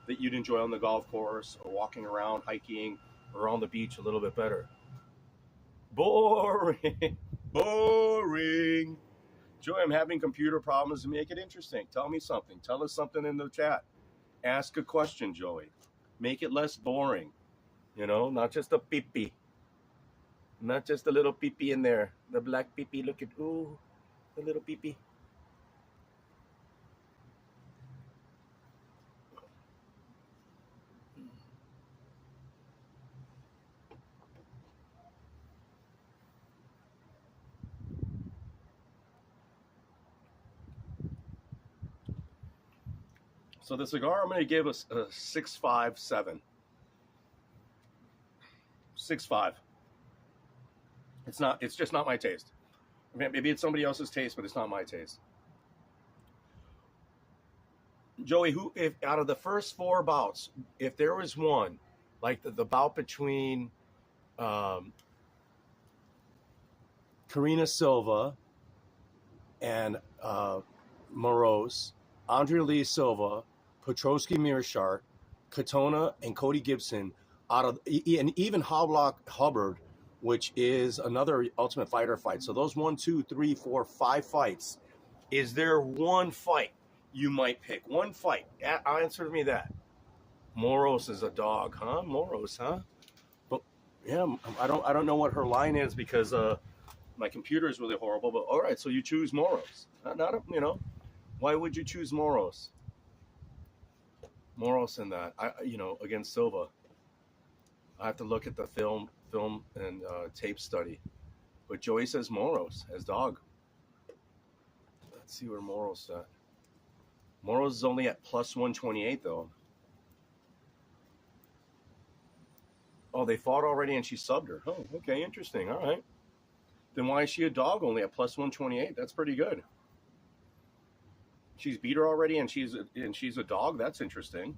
that you'd enjoy on the golf course or walking around, hiking, or on the beach a little bit better. Boring. Boring. Joey, I'm having computer problems to make it interesting. Tell me something. Tell us something in the chat. Ask a question, Joey. Make it less boring. Not just a pee-pee. Not just a little pee-pee in there. The black pee-pee. Look at, ooh, the little pee-pee. So the cigar I'm going to give us a 6.57. 6.5. It's just not my taste. Maybe it's somebody else's taste, but it's not my taste. Joey, if out of the first four bouts, if there was one, like the bout between Karina Silva and Morose, Andre Lee Silva, Petrosky Mearshart, Katona, and Cody Gibson, and even Hoblock Hubbard, which is another Ultimate Fighter fight. So those 1, 2, 3, 4, 5 fights. Is there one fight you might pick? One fight. Answer me that. Moros is a dog, huh? Moros, huh? But yeah, I don't know what her line is because my computer is really horrible. But all right, so you choose Moros. Not a, you know, why would you choose Moros? Moros in that, against Silva. I have to look at the film and tape study. But Joey says Moros as dog. Let's see where Moros at. Moros is only at plus 128 though. Oh, they fought already and she subbed her. Oh, okay, interesting. All right. Then why is she a dog only at plus 128? That's pretty good. She's beat her already and she's a dog. That's interesting.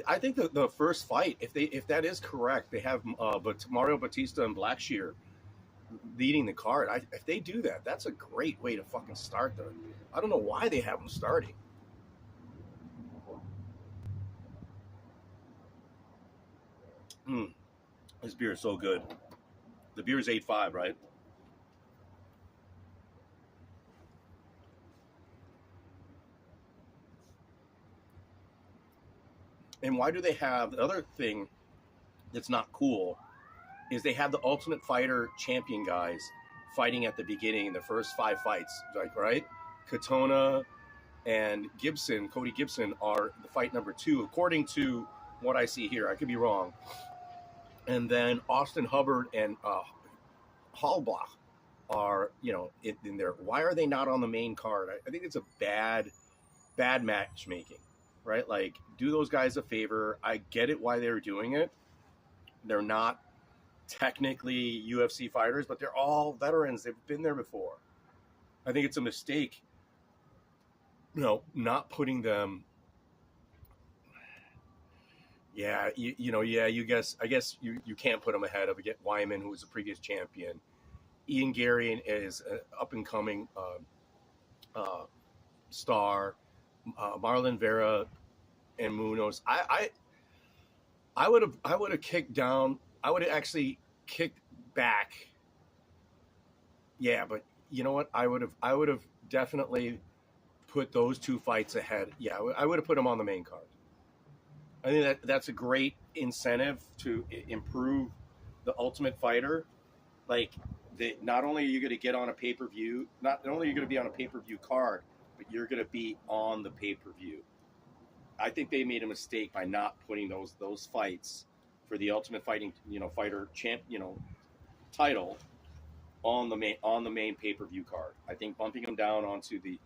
I think the first fight, if that is correct, they have but Mario Batista and Blackshear leading the card. If they do that, that's a great way to fucking start them. I don't know why they have them starting. Mm, this beer is so good. The beer is 8.5, right? And why do they have the other thing that's not cool is they have the Ultimate Fighter champion guys fighting at the beginning in the first 5 fights, like right? Katona and Gibson, Cody Gibson, are the fight number 2, according to what I see here. I could be wrong. And then Austin Hubbard and Hallbach are, in there. Why are they not on the main card? I think it's a bad matchmaking, right? Like, do those guys a favor. I get it why they're doing it. They're not technically UFC fighters, but they're all veterans. They've been there before. I think it's a mistake, not putting them. Yeah, I guess you can't put them ahead of Wyman, who was a previous champion. Ian Gary is an up and coming star. Marlon Vera and Munoz. I would have kicked down. I would have actually kicked back. Yeah, but you know what? I would have definitely put those 2 fights ahead. Yeah, I would have put them on the main card. I think that's a great incentive to improve the Ultimate Fighter. Like, not only are you going to get on a pay-per-view, not only are you going to be on a pay-per-view card, but you're going to be on the pay-per-view. I think they made a mistake by not putting those fights for the Ultimate Fighter champ, title on the main pay-per-view card. I think bumping them down onto the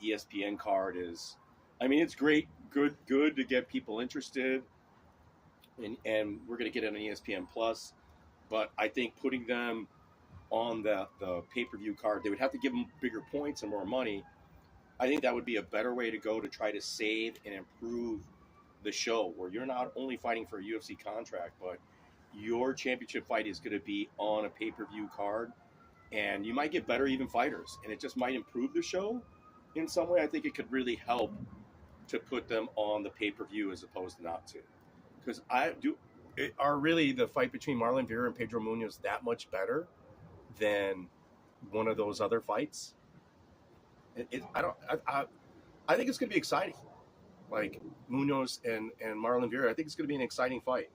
ESPN card is, I mean, it's great, good to get people interested, and we're going to get it on ESPN Plus. But I think putting them on the pay-per-view card, they would have to give them bigger points and more money. I think that would be a better way to go to try to save and improve the show, where you're not only fighting for a UFC contract, but your championship fight is going to be on a pay-per-view card, and you might get better even fighters, and it just might improve the show in some way. I think it could really help to put them on the pay-per-view as opposed to not to. Because are really the fight between Marlon Vera and Pedro Munoz that much better than one of those other fights? I think it's going to be exciting. Like Munoz and Marlon Vera, I think it's going to be an exciting fight.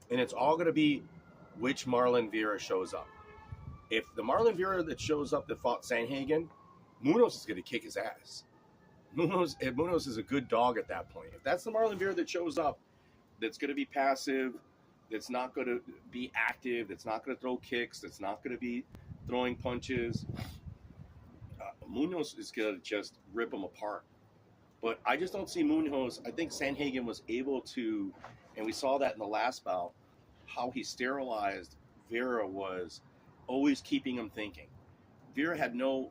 And it's all going to be which Marlon Vera shows up. If the Marlon Vera that shows up that fought Sanhagen, Munoz is going to kick his ass. Munoz is a good dog at that point. If that's the Marlon Vera that shows up, that's going to be passive, that's not going to be active, that's not going to throw kicks, that's not going to be throwing punches, Munoz is going to just rip them apart. But I just don't see Munoz. I think Sanhagen was able to, and we saw that in the last bout, how he sterilized Vera was always keeping him thinking. Vera had no,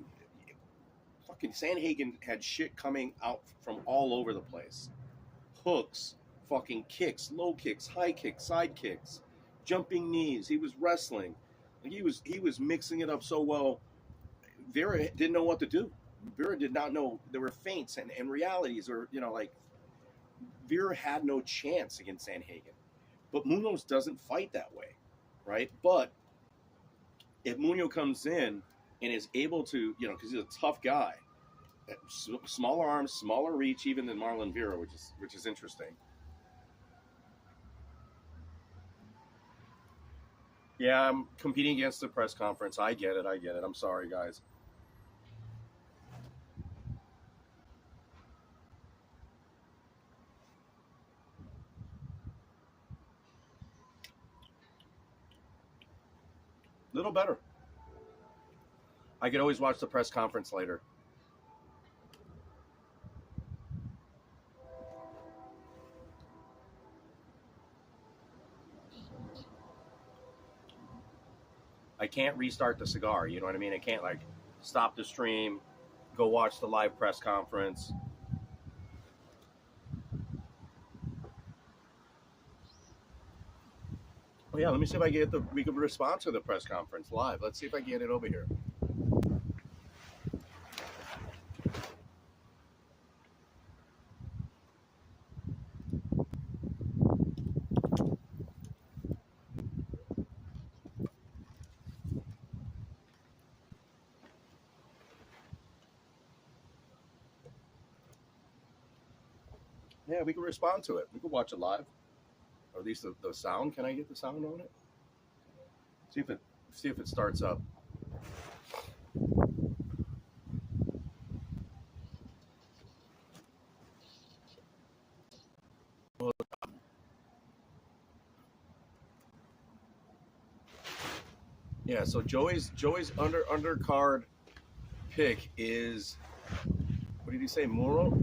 fucking Sanhagen had shit coming out from all over the place. Hooks, fucking kicks, low kicks, high kicks, side kicks, jumping knees. He was wrestling. He was mixing it up so well. Vera didn't know what to do. Vera did not know. There were feints and realities, or like Vera had no chance against Sanhagen. But Munoz doesn't fight that way, right? But if Munoz comes in and is able to, because he's a tough guy, smaller arms, smaller reach even than Marlon Vera, which is interesting. Yeah, I'm competing against the press conference. I get it. I'm sorry, guys. Little better. I could always watch the press conference later. I can't restart the cigar. You know what I mean? I can't like stop the stream, go watch the live press conference. Oh yeah, let me see if I get we can respond to the press conference live. Let's see if I can get it over here. Yeah, we can respond to it. We can watch it live, or at least the sound. Can I get the sound on it? See if it starts up. Yeah, so Joey's undercard pick is, what did he say? Moros?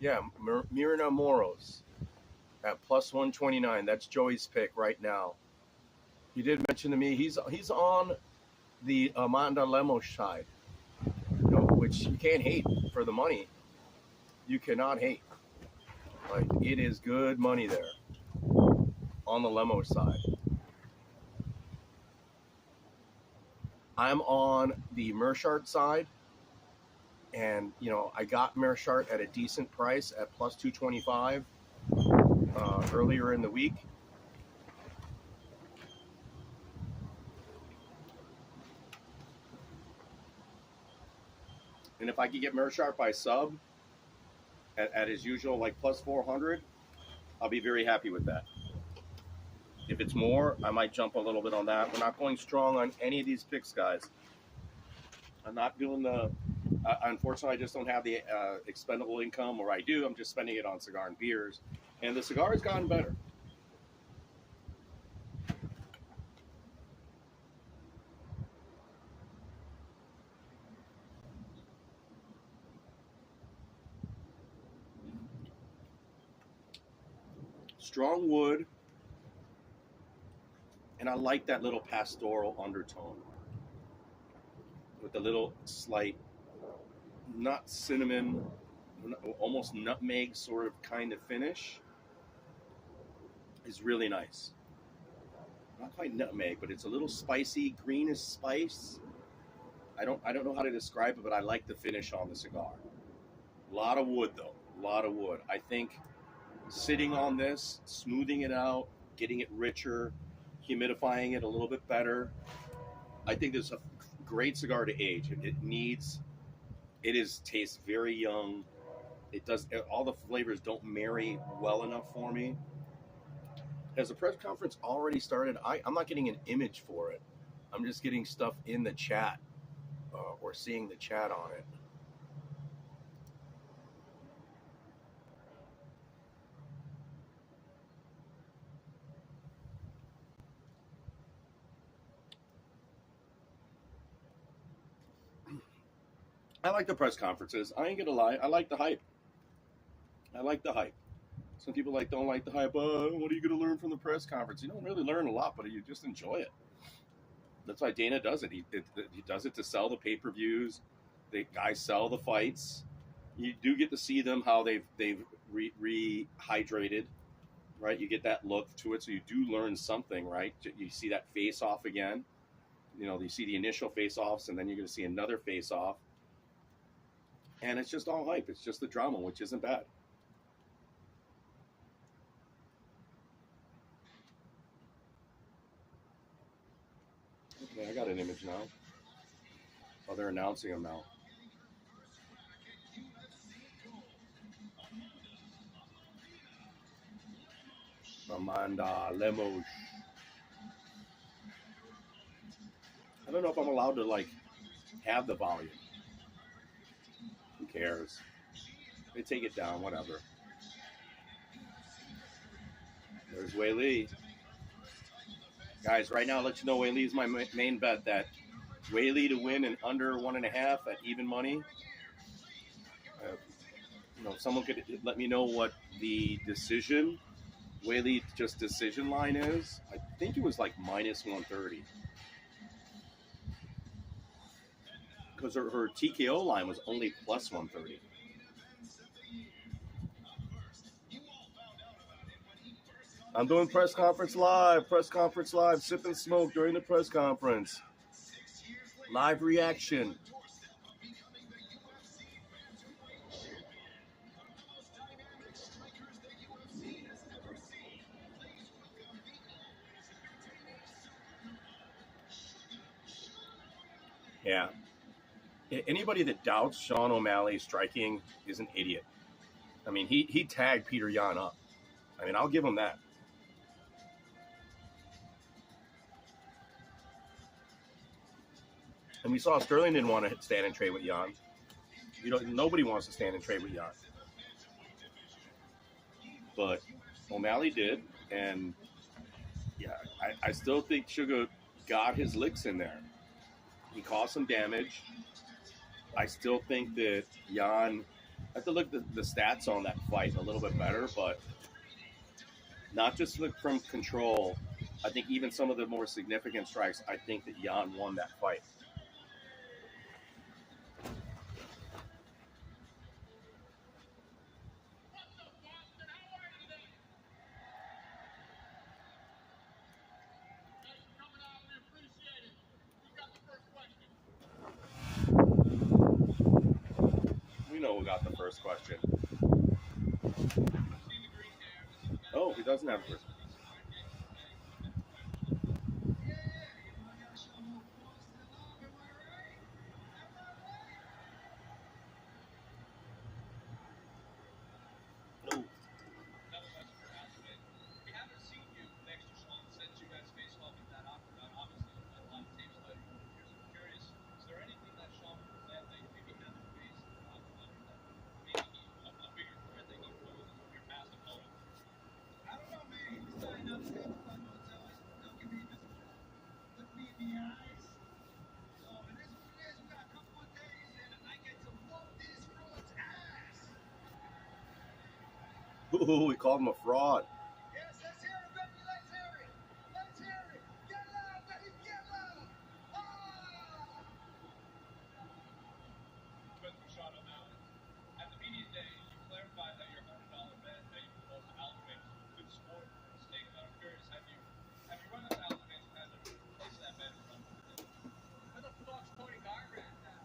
Yeah, Mirna Moros at plus 129. That's Joey's pick right now. He did mention to me he's on the Amanda Lemos side, which you can't hate for the money. You cannot hate. Like, it is good money there on the Lemos side. I'm on the Mershart side, and I got Mershart at a decent price at plus 225 earlier in the week. And if I could get Mershart by sub at his usual like plus 400, I'll be very happy with that. If it's more, I might jump a little bit on that. We're not going strong on any of these picks, guys. I'm not doing unfortunately, I just don't have the expendable income, or I do. I'm just spending it on cigar and beers. And the cigar has gotten better. Strong wood. And I like that little pastoral undertone with the little slight, not cinnamon, almost nutmeg sort of kind of finish. Is really nice. Not quite nutmeg, but it's a little spicy, greenish spice. I don't know how to describe it, but I like the finish on the cigar. A lot of wood though, a lot of wood. I think sitting on this, smoothing it out, getting it richer, humidifying it a little bit better. I think this is a great cigar to age. It tastes very young. All the flavors don't marry well enough for me. Has the press conference already started? I'm not getting an image for it. I'm just getting stuff in the chat, or seeing the chat on it. I like the press conferences. I ain't gonna lie. I like the hype. Some people don't like the hype. What are you gonna learn from the press conference? You don't really learn a lot, but you just enjoy it. That's why Dana does it. He does it to sell the pay-per-views. The guys sell the fights. You do get to see them how they've rehydrated, right? You get that look to it, so you do learn something, right? You see that face-off again. You see the initial face-offs, and then you're going to see another face-off. And it's just all hype. It's just the drama, which isn't bad. Yeah, I got an image now. Oh, they're announcing him now. Amanda Lemos. I don't know if I'm allowed to like have the volume. Who cares? They take it down, whatever. There's Wei Li. Guys, right now, I'll let you know Wei Li's my main bet. That Wei Li to win in under 1.5 at even money. If someone could let me know what the decision, Wei Li just decision line is. I think it was like minus 130. Because her TKO line was only plus 130. I'm doing press conference live, sip and smoke during the press conference. Live reaction. Yeah. Anybody that doubts Sean O'Malley's striking is an idiot. I mean, he tagged Peter Yan up. I mean, I'll give him that. And we saw Sterling didn't want to stand and trade with Yan. Nobody wants to stand and trade with Yan. But O'Malley did, and yeah, I still think Sugar got his licks in there. He caused some damage. I still think that Yan, I have to look at the stats on that fight a little bit better, but not just look from control. I think even some of the more significant strikes, I think that Yan won that fight. We know who got the first question. Oh, he doesn't have a first. No. Ooh, we called him a fraud. Yes, let's hear it, baby. Let's hear it. Let's hear it. Get loud, baby. Get loud. Mr. Sean O'Malley, at the media day, you clarified that your $100 bet that you proposed to Alchemix could score for a stake. I'm curious, have you run into Alchemix and had to place that bet in front of them? Where the fuck's Cody Garbrandt now?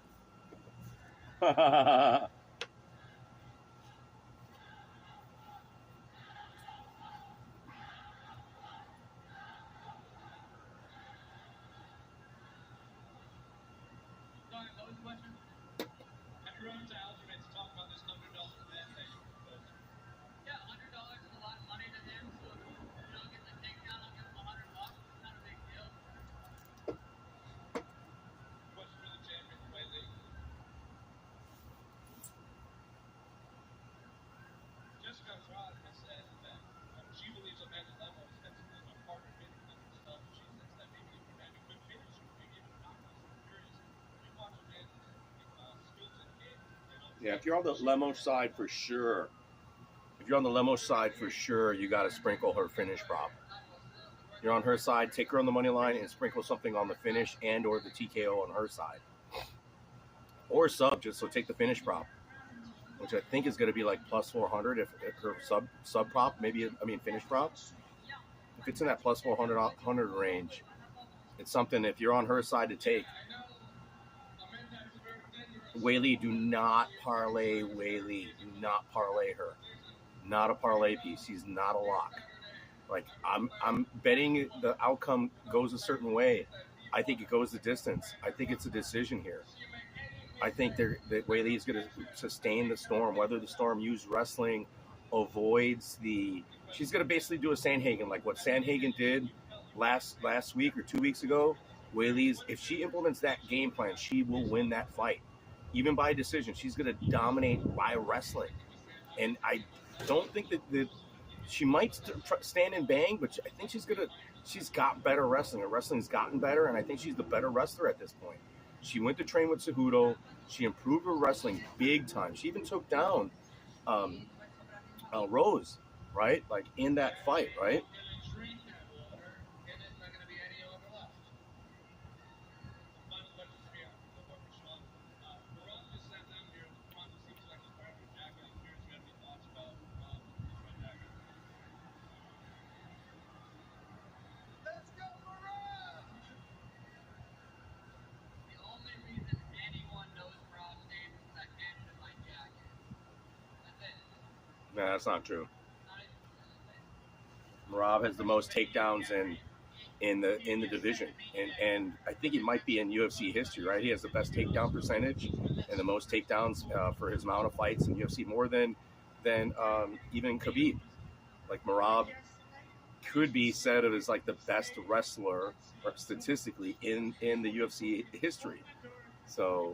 Yeah, if you're on the Lemos side for sure. If you're on the Lemos side for sure, you got to sprinkle her finish prop. You're on her side, take her on the money line and sprinkle something on the finish and or the TKO on her side. Or sub, just so take the finish prop, which I think is going to be like plus 400 if her sub prop, finish prop. If it's in that plus 400 range, it's something if you're on her side to take. Wei Li, do not parlay Wei Li. Do not parlay her. Not a parlay piece. He's not a lock. Like I'm betting the outcome goes a certain way. I think it goes the distance. I think it's a decision here. I think that Whaley's going to sustain the storm, weather the storm, use wrestling, avoids the. She's going to basically do a Sandhagen, like what Sandhagen did last week or 2 weeks ago. Whaley's, if she implements that game plan, she will win that fight, even by decision. She's going to dominate by wrestling, and I don't think that she might stand and bang, but I think she's got better wrestling. Her wrestling's gotten better, and I think she's the better wrestler at this point. She went to train with Cejudo. She improved her wrestling big time. She even took down Rose, right? Like in that fight, right? No, that's not true. Marab has the most takedowns in the division, and I think he might be in UFC history, right? He has the best takedown percentage and the most takedowns for his amount of fights in UFC, more than even Khabib. Like Marab could be said of as like the best wrestler statistically in the UFC history. So.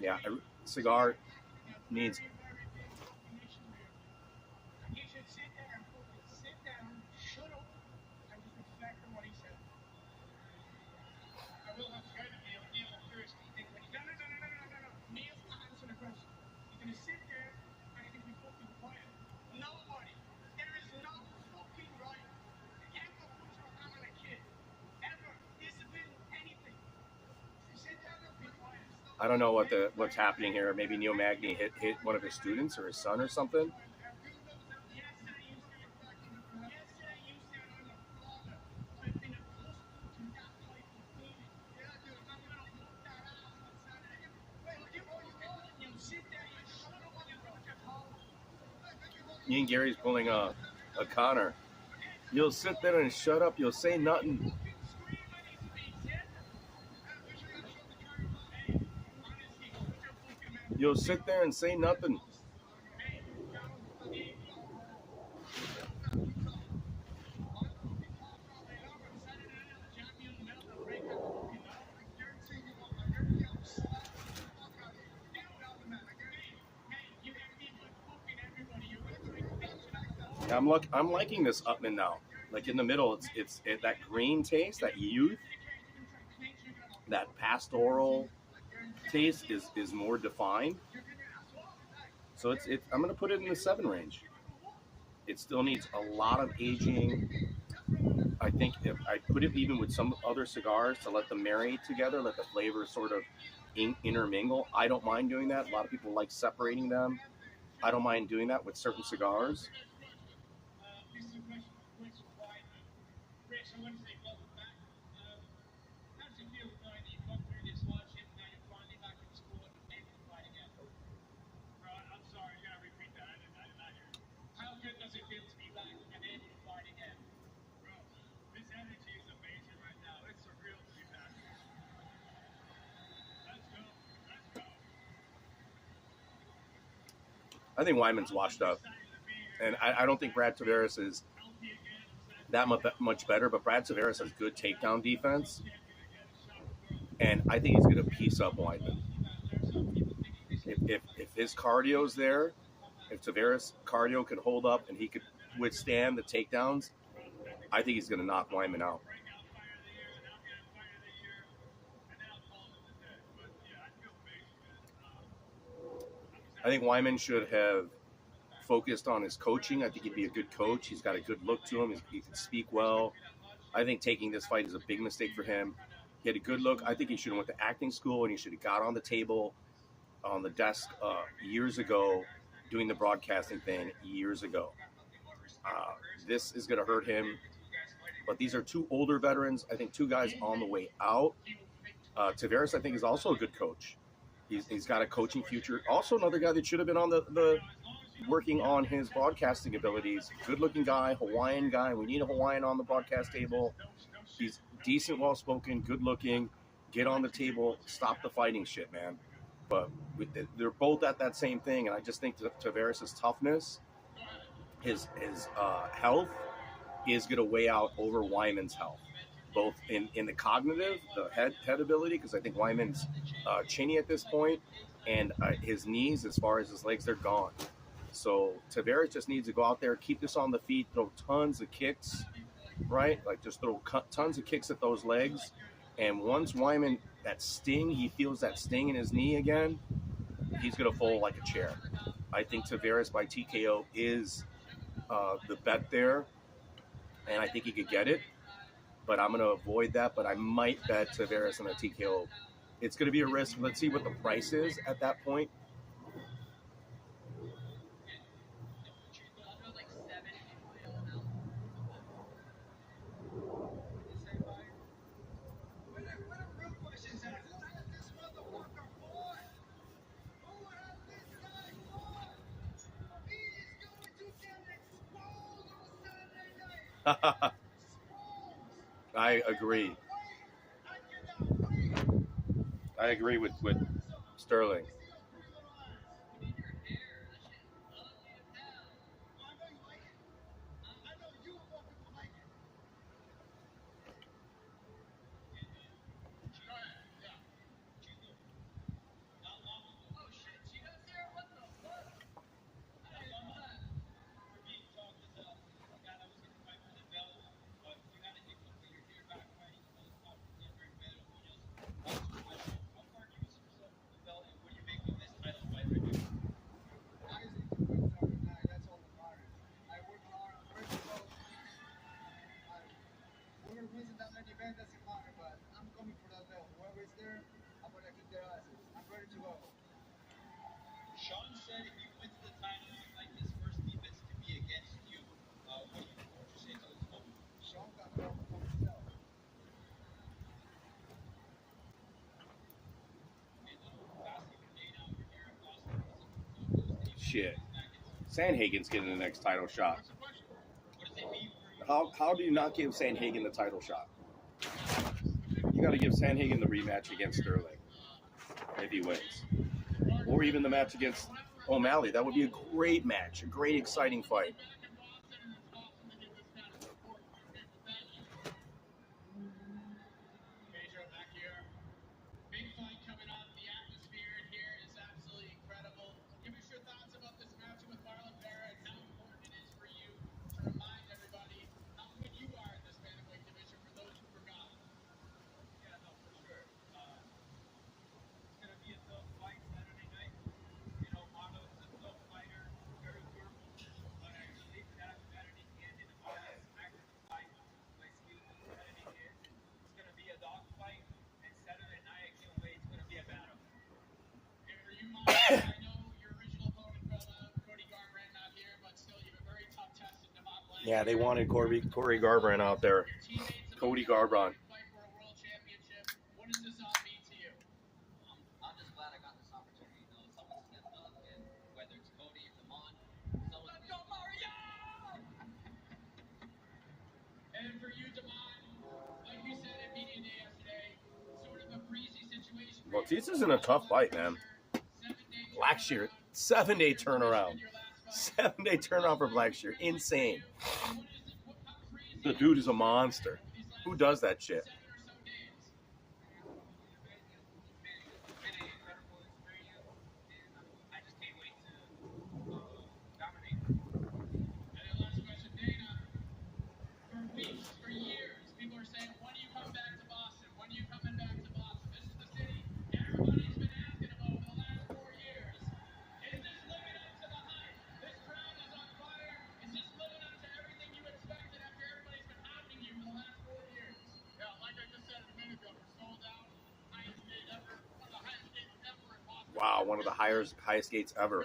Yeah, Cigar needs. I don't know what's happening here. Maybe Neil Magny hit one of his students or his son or something. Ian Gary's pulling a Connor. You'll sit there and shut up. You'll say nothing. You'll sit there and say nothing. I'm liking this Upman now. Like in the middle, it's that green taste, that youth, that pastoral taste is more defined. So I'm going to put it in the 7 range. It still needs a lot of aging. I think if I put it even with some other cigars to let them marry together, let the flavors sort of intermingle. I don't mind doing that. A lot of people like separating them. I don't mind doing that with certain cigars. I think Wyman's washed up, and I don't think Brad Tavares is that much better, but Brad Tavares has good takedown defense, and I think he's going to piece up Wyman. If his cardio's there, if Tavares' cardio can hold up and he could withstand the takedowns, I think he's going to knock Wyman out. I think Wyman should have focused on his coaching. I think he'd be a good coach. He's got a good look to him. He can speak well. I think taking this fight is a big mistake for him. He had a good look. I think he should have went to acting school and he should have got on the table, on the desk years ago doing the broadcasting thing years ago. This is going to hurt him. But these are two older veterans. I think two guys on the way out. Tavares, I think, is also a good coach. He's got a coaching future. Also, another guy that should have been on the working on his broadcasting abilities. Good-looking guy, Hawaiian guy. We need a Hawaiian on the broadcast table. He's decent, well-spoken, good-looking. Get on the table. Stop the fighting shit, man. But they're both at that same thing, and I just think Tavares' toughness, his health, is going to weigh out over Wyman's health, both in the cognitive, the head ability, because I think Wyman's chinny at this point, and his knees, as far as his legs, they're gone. So Tavares just needs to go out there, keep this on the feet, throw tons of kicks, right? Like just throw tons of kicks at those legs. And once Wyman, that sting, he feels that sting in his knee again, he's going to fold like a chair. I think Tavares by TKO is the bet there, and I think he could get it. But I'm going to avoid that, but I might bet Tavares on a TKO. It's going to be a risk. Let's see what the price is at that point. I agree. I agree with Sterling. Sean said if you win the title, you'd like this first defense to be against you. What would you say to this moment? Sean got well for himself. Shit. Sandhagen's getting the next title shot. How do you not give Sandhagen the title shot? You got to give Sandhagen the rematch against Sterling if he wins. Or even the match against O'Malley. That would be a great match, a great, exciting fight. Big fight coming up. The atmosphere in here is absolutely incredible. Give us your thoughts about this matchup with Marlon Vera and how important it is for you to remind everybody how good you are in this bantamweight division for those who forgot. Yeah, no, for sure. It's going to be a tough fight Saturday night. You know, Marlon's a tough fighter, very durable. But I believe that Saturday end in the last active fight, my skill is Saturday end. It's going to be a dog fight. Saturday night, I can't wait. It's going to be a battle. And for you, Mom, I know your original opponent, Cody Garbrandt, not here, but still, you have a very tough test in the Maplewood. Yeah, they wanted Corey Garbrandt out there. Cody Garbrandt. Fight for a world championship. What does this all mean to you? I'm just glad I got this opportunity. You know, someone stepped up, and whether it's Cody or Damon, let's go, Mario! And for you, Damon, like you said at media day yesterday, sort of a breezy situation. Bautista's in a tough fight, man. Blackshear, 7-day turnaround. 7-day turnaround for Blackshear. Insane. The dude is a monster. Who does that shit? For years, people are saying, when do you come back to Boston? When are you coming back to Boston? This is the city everybody's been asking about for the last 4 years. Is this living up to the hype? This crowd is on fire. Is this living up to everything you expected after everybody's been hounding you for the last 4 years? Yeah, like I just said a minute ago, we're sold out. Highest gate ever. One of the highest gates ever in Boston. Wow, one of the highest gates ever.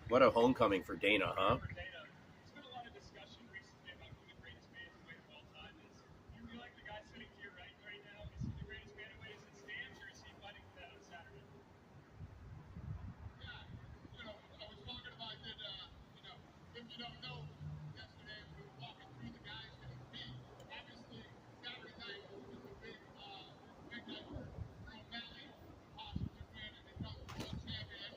What a homecoming for Dana, huh? For Dana, there's been a lot of discussion recently about who the greatest bantamweight of all time is. Do you feel like the guy sitting to your right now, is he the greatest bantamweight as it stands, or is he fighting for that on Saturday? Yeah, I was talking about that, if you don't know, yesterday we were walking through the guys that he beat. Obviously, Saturday night was a big night for O'Malley to possibly win and become world champion.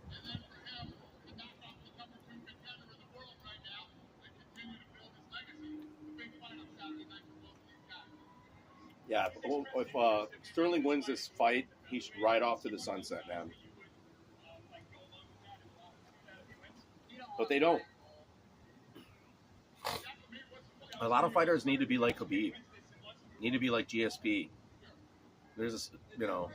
And then for him to knock off the number 2 contender in the world right now and continue to build his legacy. A big fight on Saturday night for both of these guys. Yeah, if Sterling wins this fight, he should ride off to the sunset, man. But they don't. A lot of fighters need to be like Khabib, need to be like GSP. There's a, you know.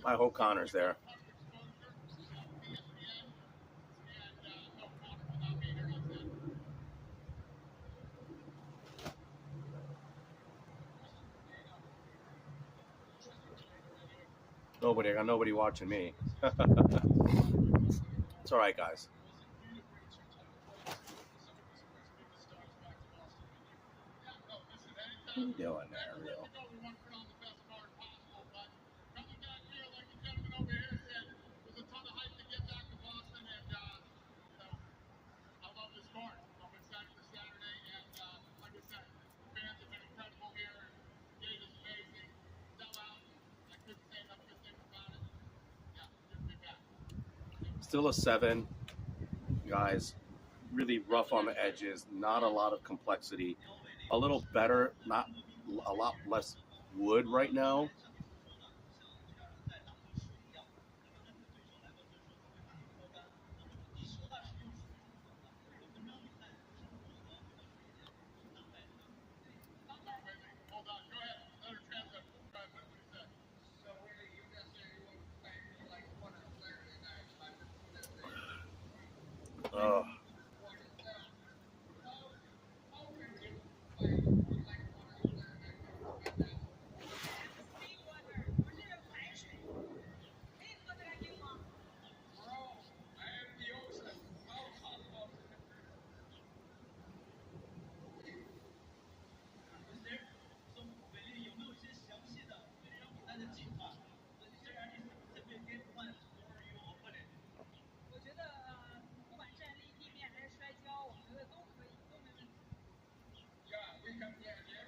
I hope Connor's there. Nobody, I got nobody watching me. It's all right, guys. What are you doing there, real? Still a 7, guys. Really rough on the edges. Not a lot of complexity. A little better, not a lot less wood right now. Oh.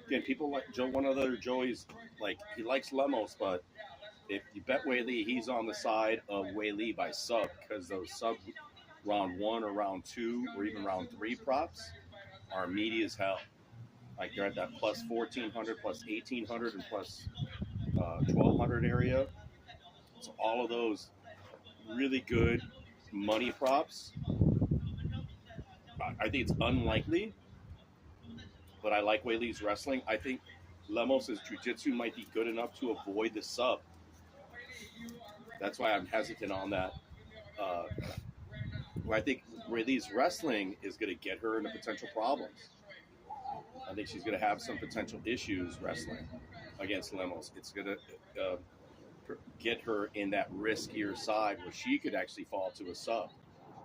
Again, people like Joe. One other Joey's like he likes Lemos, but if you bet Whaley, he's on the side of Whaley by sub because those sub round 1 or round 2 or even round 3 props are meaty as hell. Like they're at that plus 1400, plus 1800, and plus 1200 area. So all of those really good money props. I think it's unlikely, but I like Whaley's wrestling. I think Lemos' jiu-jitsu might be good enough to avoid the sub. That's why I'm hesitant on that. I think Whaley's wrestling is going to get her into potential problems. I think she's going to have some potential issues wrestling against Lemos. It's going to get her in that riskier side where she could actually fall to a sub.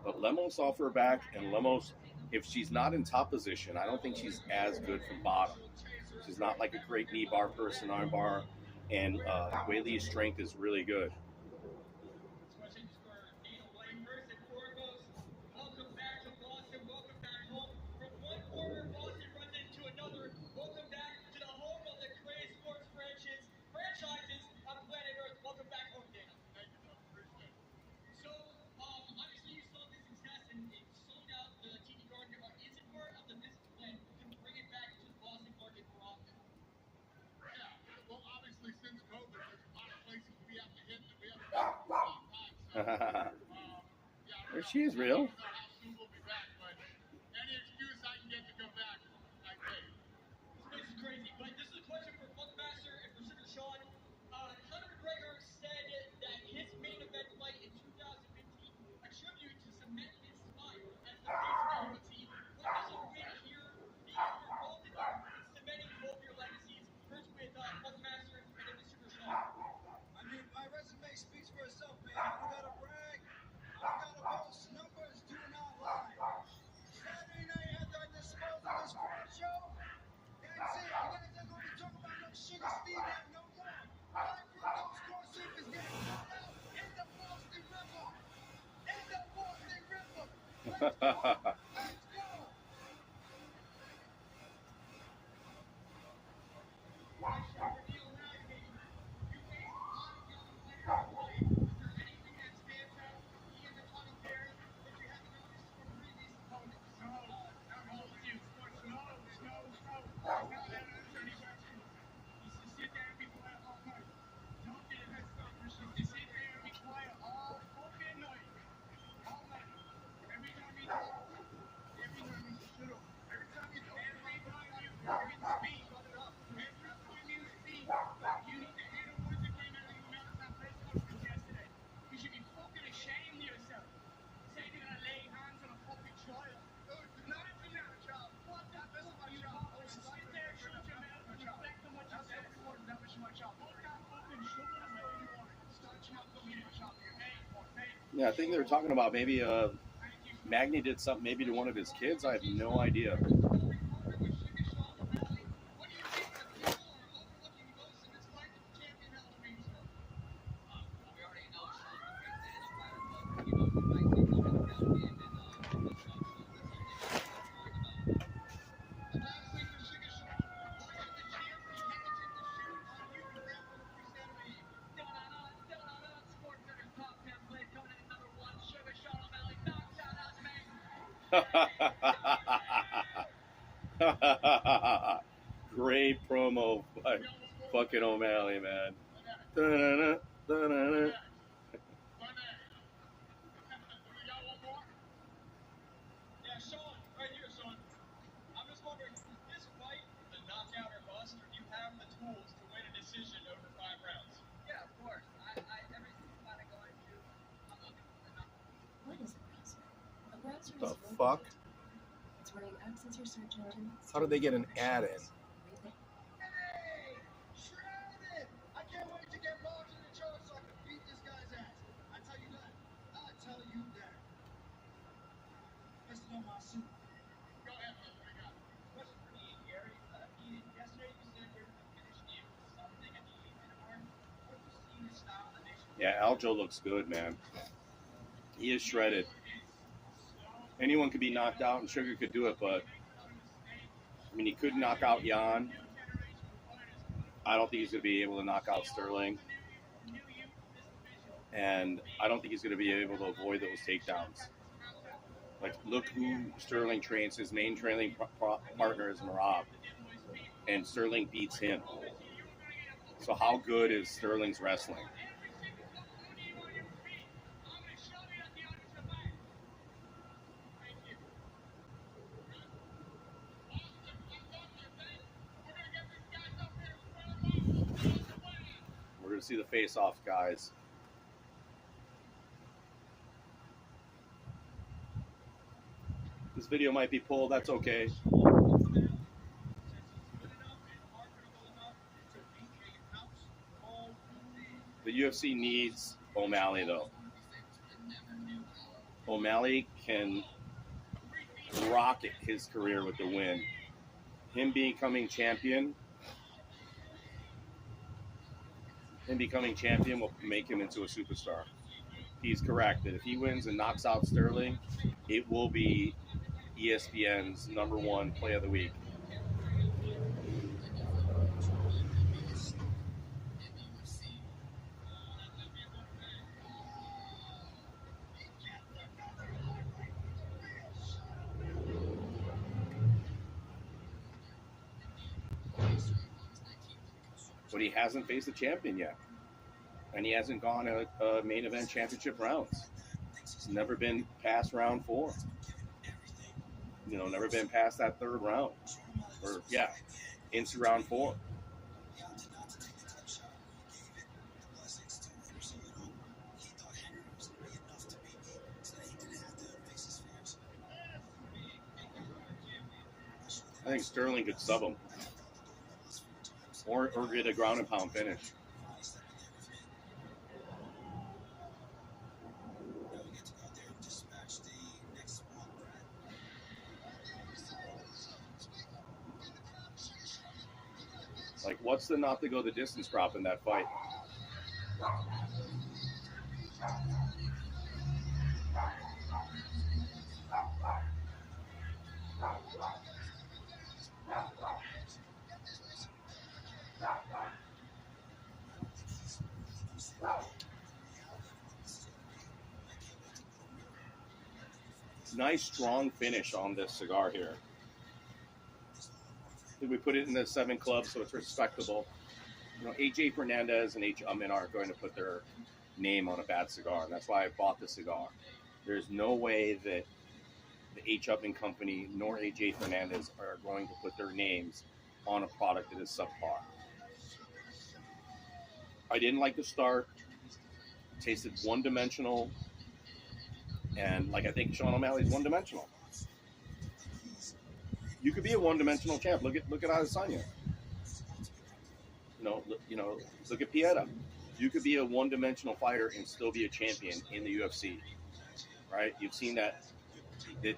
But Lemos off her back, and Lemos, if she's not in top position, I don't think she's as good from bottom. She's not like a great knee bar person, arm bar, and Whaley's strength is really good. There she is, real. I don't know how soon we'll be back, but any excuse I can get to come back, I take. This is crazy, but this is a question for Funkmaster and for Sugar Sean. Conor McGregor said that his main event fight in 2015 a tribute to cement his spot as the face of the team. What does a win here mean for both of you in cementing both your legacies? First with Funkmaster and then with Sugar Sean. I mean, my resume speaks for itself, man. I don't gotta brag. I don't gotta boast. Numbers do not lie. Saturday night after I disposed of this sports show, that's it. You guys ain't gonna be talking about no Sugar Steve now no more. My fructose corn soup is getting thrown out in the Boston River. In the Boston River. Let's go. Let's go. Yeah, I think they were talking about maybe Magny did something maybe to one of his kids. I have no idea. Great promo by fucking O'Malley, man. Da-na-na, da-na-na. Yeah, Sean, right here, Sean. I'm just wondering, is this fight the knockout or bust, or do you have the tools to win a decision over 5 rounds? Yeah, of course. Every single fight I go into, I'm looking for the knockout. What is a browser? A browser The is really fuck? good. It's where you access your search engine. How did they get an ad in? Hey! Shredded! I can't wait to get logged in the charge so I can beat this guy's ass. I tell you that. I tell you that. Listen on my suit. Go ahead, man. What do you got? Question for Ian, Gary. Ian, yesterday you said you're going to finish Ian with something at the Unicorn. What do you see in his style that makes you Yeah, Aljo looks good, man. He is shredded. Anyone could be knocked out, and Sugar could do it, but I mean, he could knock out Jan. I don't think he's going to be able to knock out Sterling, and I don't think he's going to be able to avoid those takedowns. Like, look who Sterling trains. His main training partner is Marab, and Sterling beats him. So how good is Sterling's wrestling? We're going to see the face-off, guys. This video might be pulled. That's okay. The UFC needs O'Malley, though. O'Malley can rocket his career with the win. Him becoming champion will make him into a superstar. He's correct that if he wins and knocks out Sterling, it will be ESPN's #1 play of the week. But he hasn't faced a champion yet. And he hasn't gone a main event championship rounds. It's never been past round 4. You know, never been past that 3rd round. Or, yeah, into round 4. I think Sterling could sub him. Or get a ground and pound finish. Like, what's the not to go the distance prop in that fight? Nice strong finish on this cigar here. I think we put it in the 7 club, so it's respectable. You know, AJ Fernandez and H.Upman aren't going to put their name on a bad cigar, and that's why I bought the cigar. There's no way that the H.Upman company nor AJ Fernandez are going to put their names on a product that is subpar. I didn't like the start. Tasted one-dimensional. And like, I think Sean O'Malley's one-dimensional. You could be a one-dimensional champ. Look at Adesanya. Look at Pieta. You could be a one-dimensional fighter and still be a champion in the UFC, right? You've seen that in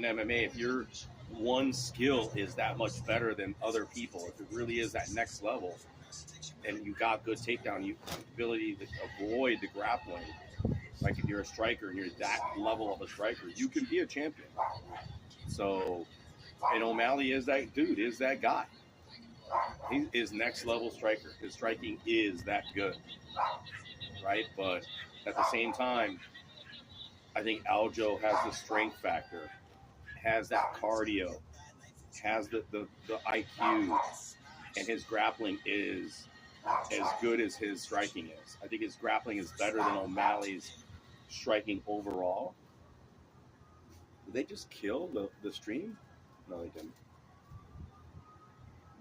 MMA. If your one skill is that much better than other people, if it really is that next level, and you got good takedown, you ability to avoid the grappling. Like, if you're a striker and you're that level of a striker, you can be a champion. So, and O'Malley is that dude, is that guy. He is next level striker. His striking is that good, right? But at the same time, I think Aljo has the strength factor, has that cardio, has the IQ, and his grappling is as good as his striking is. I think his grappling is better than O'Malley's striking overall. Did they just kill the stream? No, they didn't.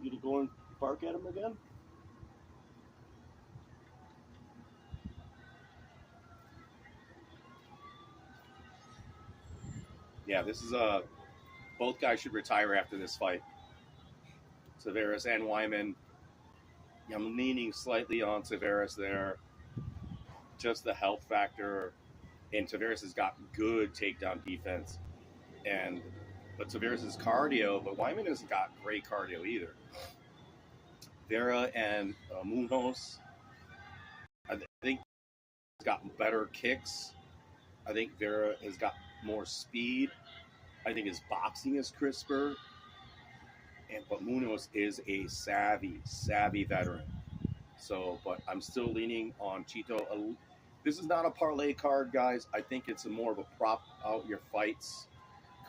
You to go and bark at him again? Yeah, this is both guys should retire after this fight. Severus and Wyman. I'm leaning slightly on Severus there. Just the health factor. And Tavares has got good takedown defense, but Tavares is cardio, but Wyman hasn't got great cardio either. Vera and Munoz, I think, has got better kicks. I think Vera has got more speed. I think his boxing is crisper, but Munoz is a savvy veteran. So, but I'm still leaning on Chito. This is not a parlay card, guys. I think it's more of a prop out your fights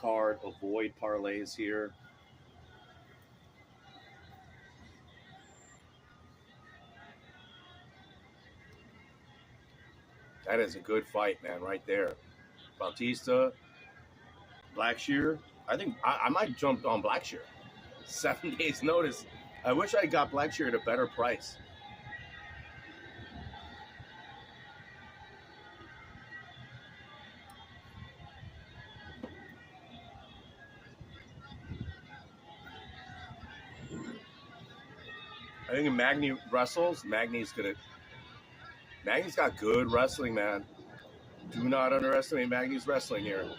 card. Avoid parlays here. That is a good fight, man, right there. Bautista, Blackshear. I think I might jump on Blackshear. 7 days notice. I wish I got Blackshear at a better price. I think if Magny wrestles, Magny's got good wrestling, man. Do not underestimate Magny's wrestling here.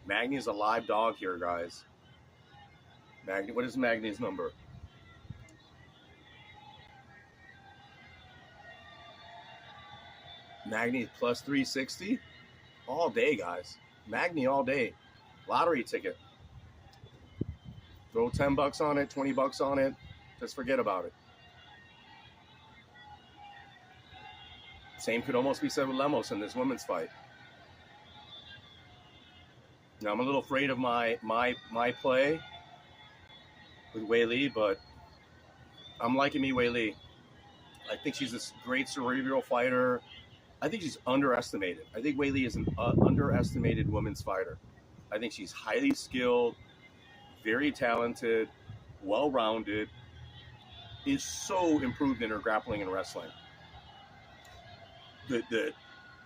Magny's a live dog here, guys. Magny, what is Magny's number? Magny plus 360 all day, guys. Magny all day. Lottery ticket. Throw $10 on it, $20 on it. Just forget about it. Same could almost be said with Lemos in this women's fight. Now I'm a little afraid of my play. with Wei Li, but I'm liking me Wei Li. I think she's a great cerebral fighter. I think she's underestimated. I think Wei Li is an underestimated women's fighter. I think she's highly skilled, very talented, well-rounded, is so improved in her grappling and wrestling.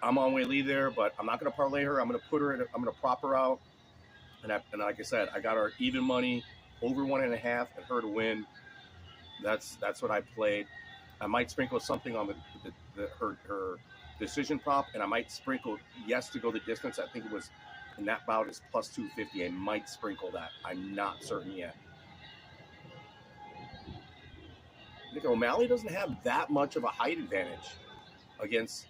I'm on Wei Li there, but I'm not going to parlay her. I'm going to put her in. I'm going to prop her out, and like I said, I got her even money, over 1.5, and her to win. That's what I played. I might sprinkle something on her decision prop, and I might sprinkle yes to go the distance. I think it was in that bout is plus 250. I might sprinkle that. I'm not certain yet. I think O'Malley doesn't have that much of a height advantage against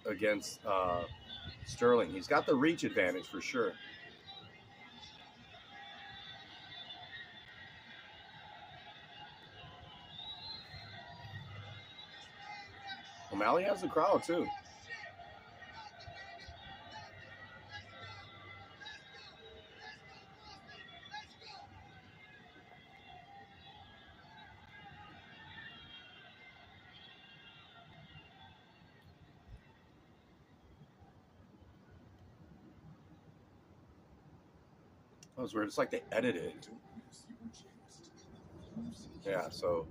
Sterling. He's got the reach advantage for sure. O'Malley has the crowd too. That was weird. It's like they edited it. Yeah, so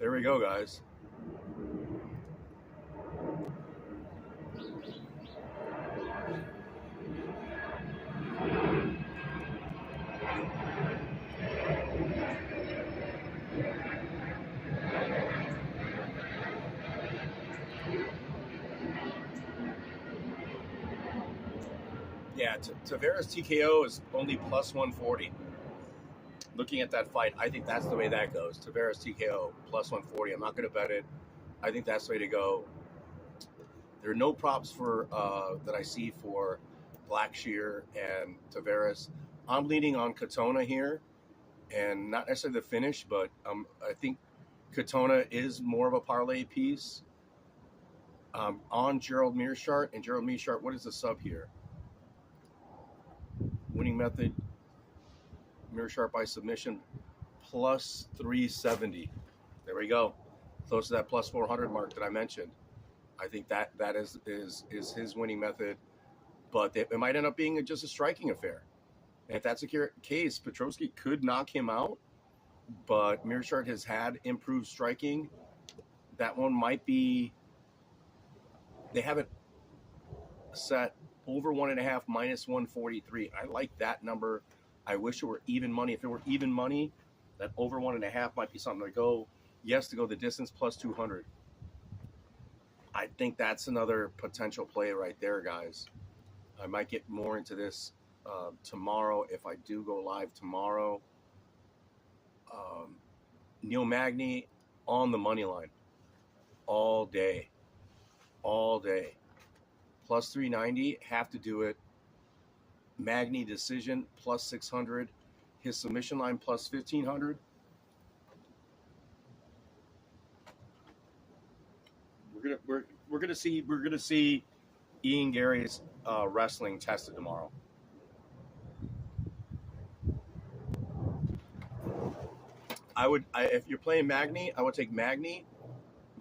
there we go, guys. Yeah, Tavares TKO is only plus 140. Looking at that fight, I think that's the way that goes. Tavares TKO plus 140. I'm not going to bet it. I think that's the way to go. There are no props for that I see for Blackshear and Tavares. I'm leaning on Katona here, and not necessarily the finish, but I think Katona is more of a parlay piece. On Gerald Meerschaert, and Gerald Meerschaert, what is the sub here? Winning method, Meerschaert by submission, plus 370. There we go. Close to that plus 400 mark that I mentioned. I think that is his winning method, but it might end up being just a striking affair. And if that's the case, Petroski could knock him out, but Meerschaert has had improved striking. That one might be, they have it set over 1.5 minus 143. I like that number. I wish it were even money. If it were even money, that over 1.5 might be something to go. Yes, to go the distance plus 200. I think that's another potential play right there, guys. I might get more into this tomorrow if I do go live tomorrow. Neil Magny on the money line all day. Plus 390, have to do it. Magny decision plus 600. His submission line plus 1,500. We're gonna see Ian Gary's wrestling tested tomorrow. If you're playing Magny, I would take Magny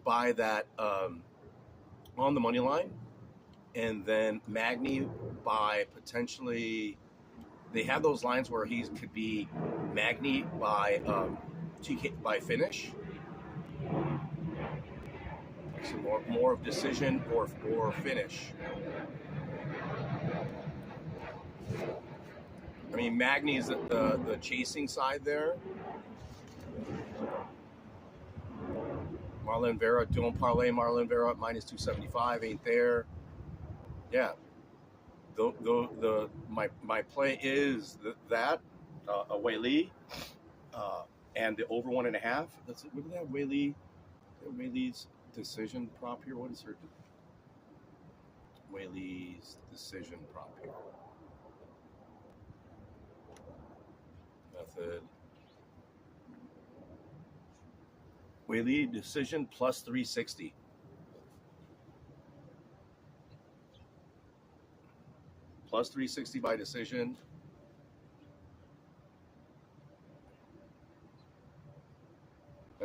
by that on the money line, and then Magny by potentially. They have those lines where he could be Magny by by finish. So more of decision or finish. I mean, Magny is the chasing side there. Marlon Vera, don't parlay Marlon Vera at minus 275, ain't there. Yeah. My play is that Wei Li and the over 1.5. Look at that Wei Li's decision prop here. What is her Wei Li's decision prop here? Method. Wei Li decision plus 360. Plus 360 by decision.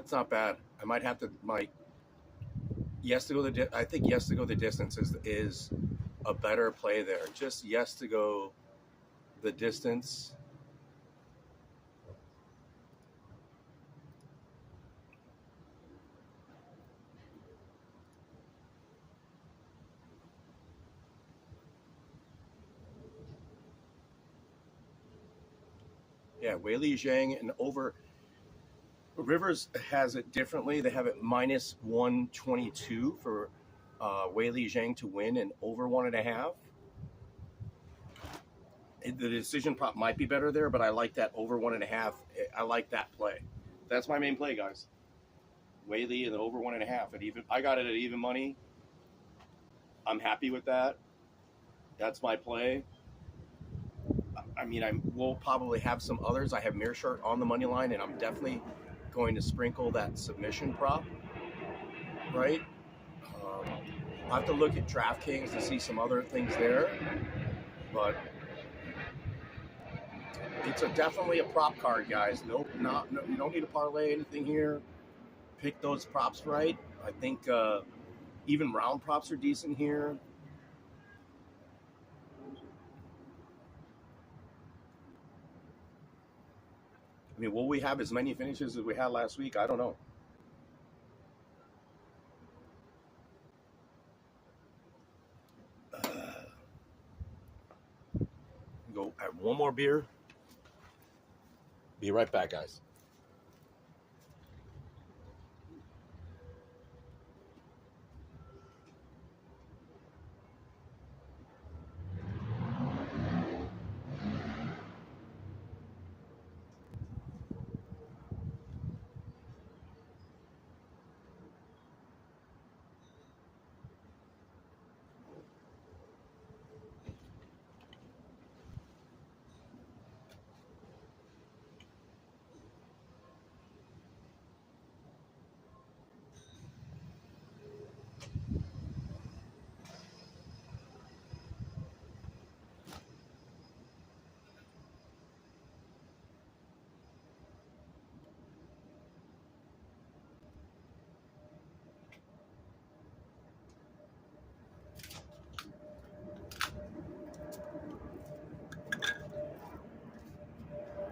That's not bad. I might have to yes to go I think yes to go the distance is a better play there. Just yes to go the distance. Yeah, Weili Zhang and over. Rivers has it differently. They have it minus 122 for Weili Zhang to win and over 1.5. The decision prop might be better there, but I like that over 1.5. I like that play. That's my main play, guys. Weili and the over 1.5. At even, I got it at even money. I'm happy with that. That's my play. I mean, we'll probably have some others. I have Meerschaert on the money line, and I'm definitely going to sprinkle that submission prop, right? I'll have to look at DraftKings to see some other things there, but it's definitely a prop card, guys. Nope, you don't need to parlay anything here. Pick those props right. I think even round props are decent here. I mean, will we have as many finishes as we had last week? I don't know. Go have one more beer. Be right back, guys.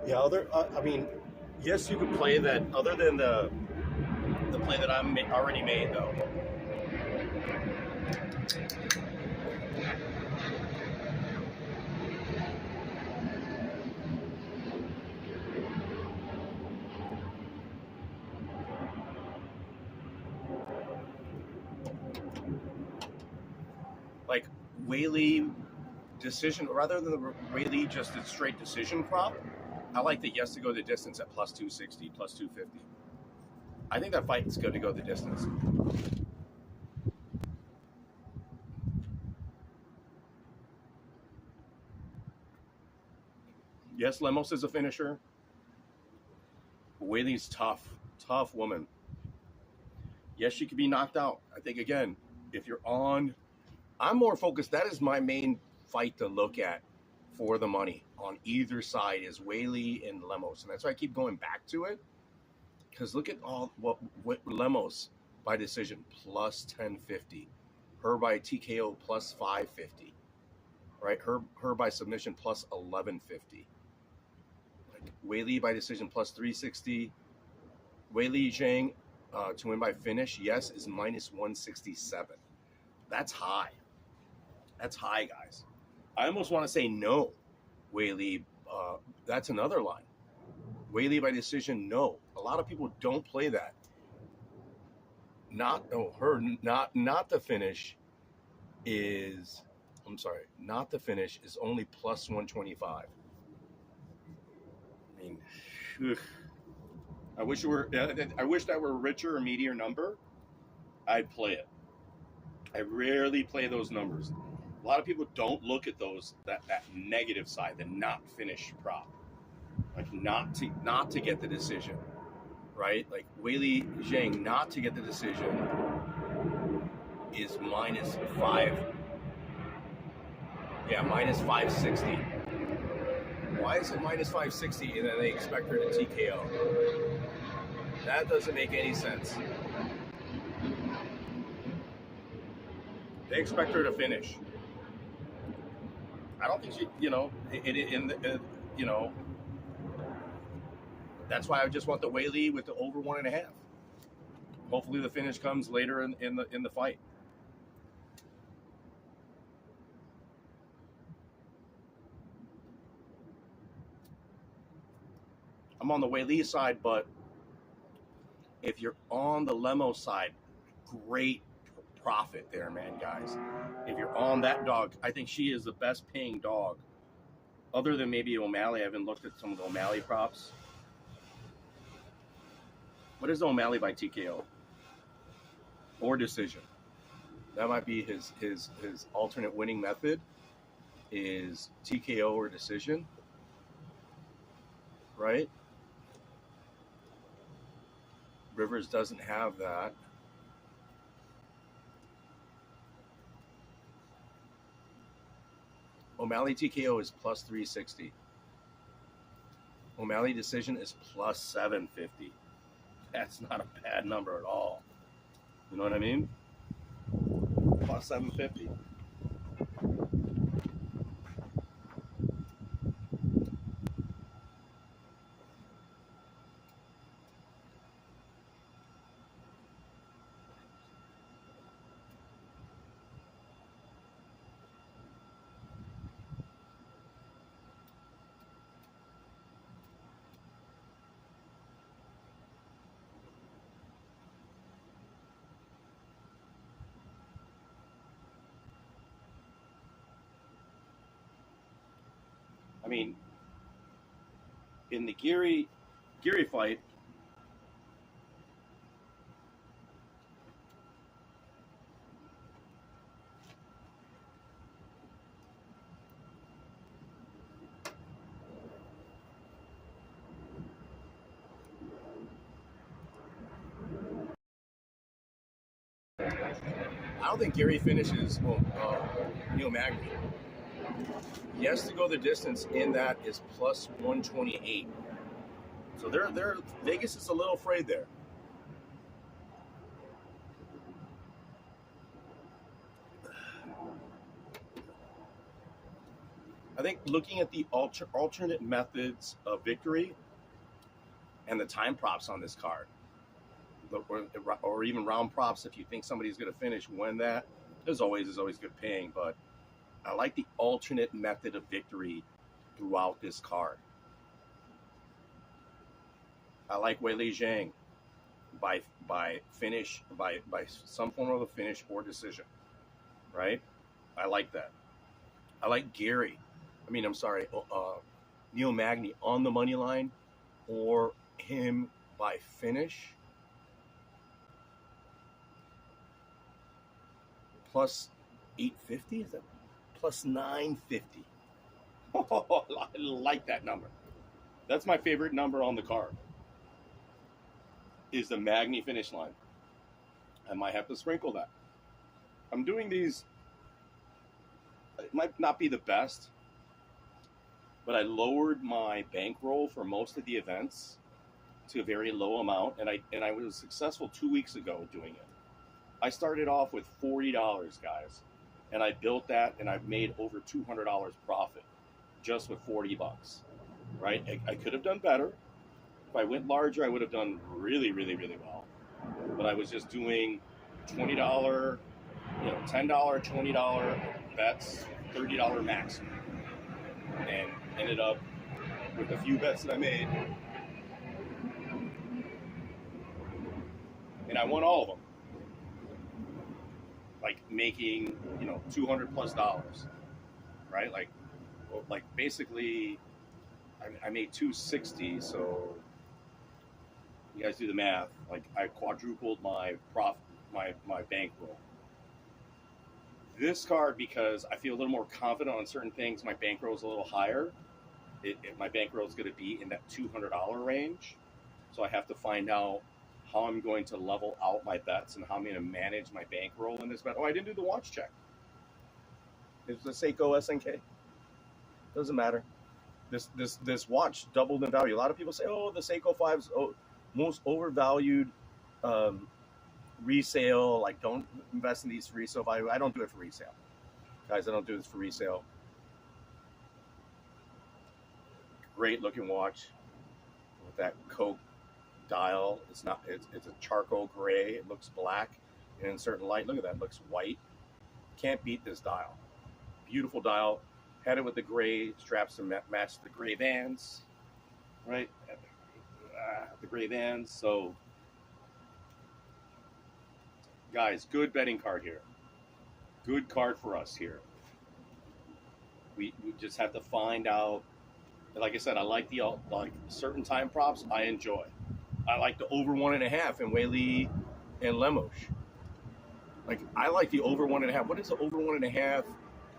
Yeah, I mean, yes, you could play that. Other than the play that I'm already made, though. Like Weili decision, rather than the Weili just a straight decision prop. I like the yes to go the distance at plus 260, plus 250. I think that fight is going to go the distance. Yes, Lemos is a finisher. Weili's tough woman. Yes, she could be knocked out. I think, again, if you're on, I'm more focused. That is my main fight to look at for the money on either side is Weili and Lemos. And that's why I keep going back to it. Because look at all what Lemos by decision plus 1050. Her by TKO plus 550. Right? Her by submission plus 1150. Like Weili by decision plus 360. Weili Zhang to win by finish, yes, is minus 167. That's high. That's high, guys. I almost want to say no, Weili. That's another line. Weili by decision, no. A lot of people don't play that. Not the finish is. I'm sorry. Not the finish is only plus 125. I mean, I wish that were a richer or meatier number. I'd play it. I rarely play those numbers. A lot of people don't look at those that negative side, the not finish prop, like not to get the decision, right? Like Weili Zhang not to get the decision is minus 5. Yeah, minus 560. Why is it minus 560 and then they expect her to TKO? That doesn't make any sense. They expect her to finish. I don't think she, you know, that's why I just want the Whaley with the over 1.5. Hopefully the finish comes later in the fight. I'm on the Whaley side, but if you're on the Lemo side, great profit there, man, guys. If you're on that dog, I think she is the best paying dog. Other than maybe O'Malley, I haven't looked at some of the O'Malley props. What is O'Malley by TKO? Or decision? That might be his alternate winning method is TKO or decision, right? Rivers doesn't have that. O'Malley TKO is plus 360. O'Malley decision is plus 750. That's not a bad number at all. You know what I mean? Plus 750. I mean, in the Geary fight, I don't think Geary finishes Neil Magny. Yes, to go the distance in that is plus 128. So they're Vegas is a little afraid there. I think looking at the alternate methods of victory and the time props on this card, or even round props, if you think somebody's going to finish, win that, is always good paying. But I like the alternate method of victory throughout this card. I like Weili Zhang by finish, by some form of a finish or decision, right? I like that. I like Neil Magny on the money line or him by finish. Plus 850, is that plus 950? Oh, I like that number. That's my favorite number on the card. Is the Magny finish line. I might have to sprinkle that. I'm doing these. It might not be the best, but I lowered my bankroll for most of the events to a very low amount, and I was successful 2 weeks ago doing it. I started off with $40, guys, and I built that, and I've made over $200 profit just with $40, right? I could have done better. If I went larger, I would have done really, really, really well. But I was just doing $20, $10, $20 bets, $30 maximum, and ended up with a few bets that I made, and I won all of them. Like making, $200 plus, right? Like basically, I made 260. So you guys do the math. Like I quadrupled my profit, my bankroll. This card, because I feel a little more confident on certain things, my bankroll is a little higher. My bankroll is going to be in that $200 range. So I have to find out how I'm going to level out my bets and how I'm going to manage my bankroll in this bet. Oh, I didn't do the watch check. It's the Seiko SNK. Doesn't matter. This watch doubled in value. A lot of people say, oh, the Seiko 5s most overvalued resale. Like, don't invest in these for resale value. I don't do it for resale, guys. I don't do this for resale. Great looking watch with that Coke dial. It's not. It's a charcoal gray. It looks black, and in certain light, look at that. It looks white. Can't beat this dial. Beautiful dial. Had it with the gray straps to match the gray Vans, right? The gray Vans. So, guys, good betting card here. Good card for us here. We just have to find out. Like I said, I like the like certain time props. I enjoy. I like the over 1.5 in Whaley and Lemos. Like, I like the over 1.5. What is the over 1.5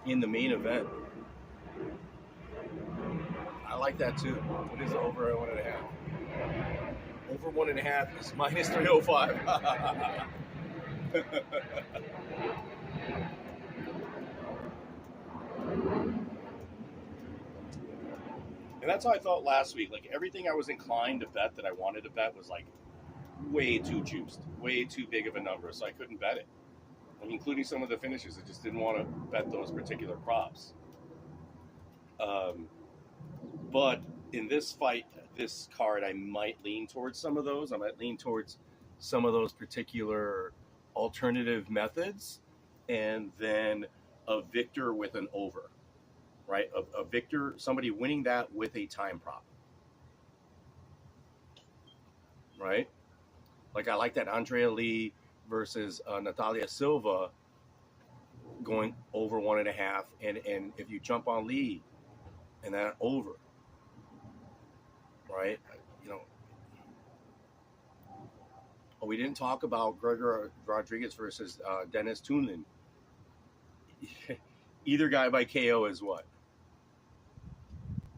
in the main event? I like that too. What is the over 1.5? Over 1.5 is minus 305. And that's how I thought last week. Like, everything I was inclined to bet that I wanted to bet was like way too juiced, way too big of a number, so I couldn't bet it. Like, including some of the finishes, I just didn't want to bet those particular props. But in this fight, this card, I might lean towards some of those. I might lean towards some of those particular alternative methods, and then a victor with an over, right? A victor, somebody winning that with a time prop, right? Like, I like that Andrea Lee versus Natalia Silva going over 1.5, and if you jump on Lee and then over, right? You know, oh, we didn't talk about Gregor Rodriguez versus Dennis Toonlin. Either guy by KO is what?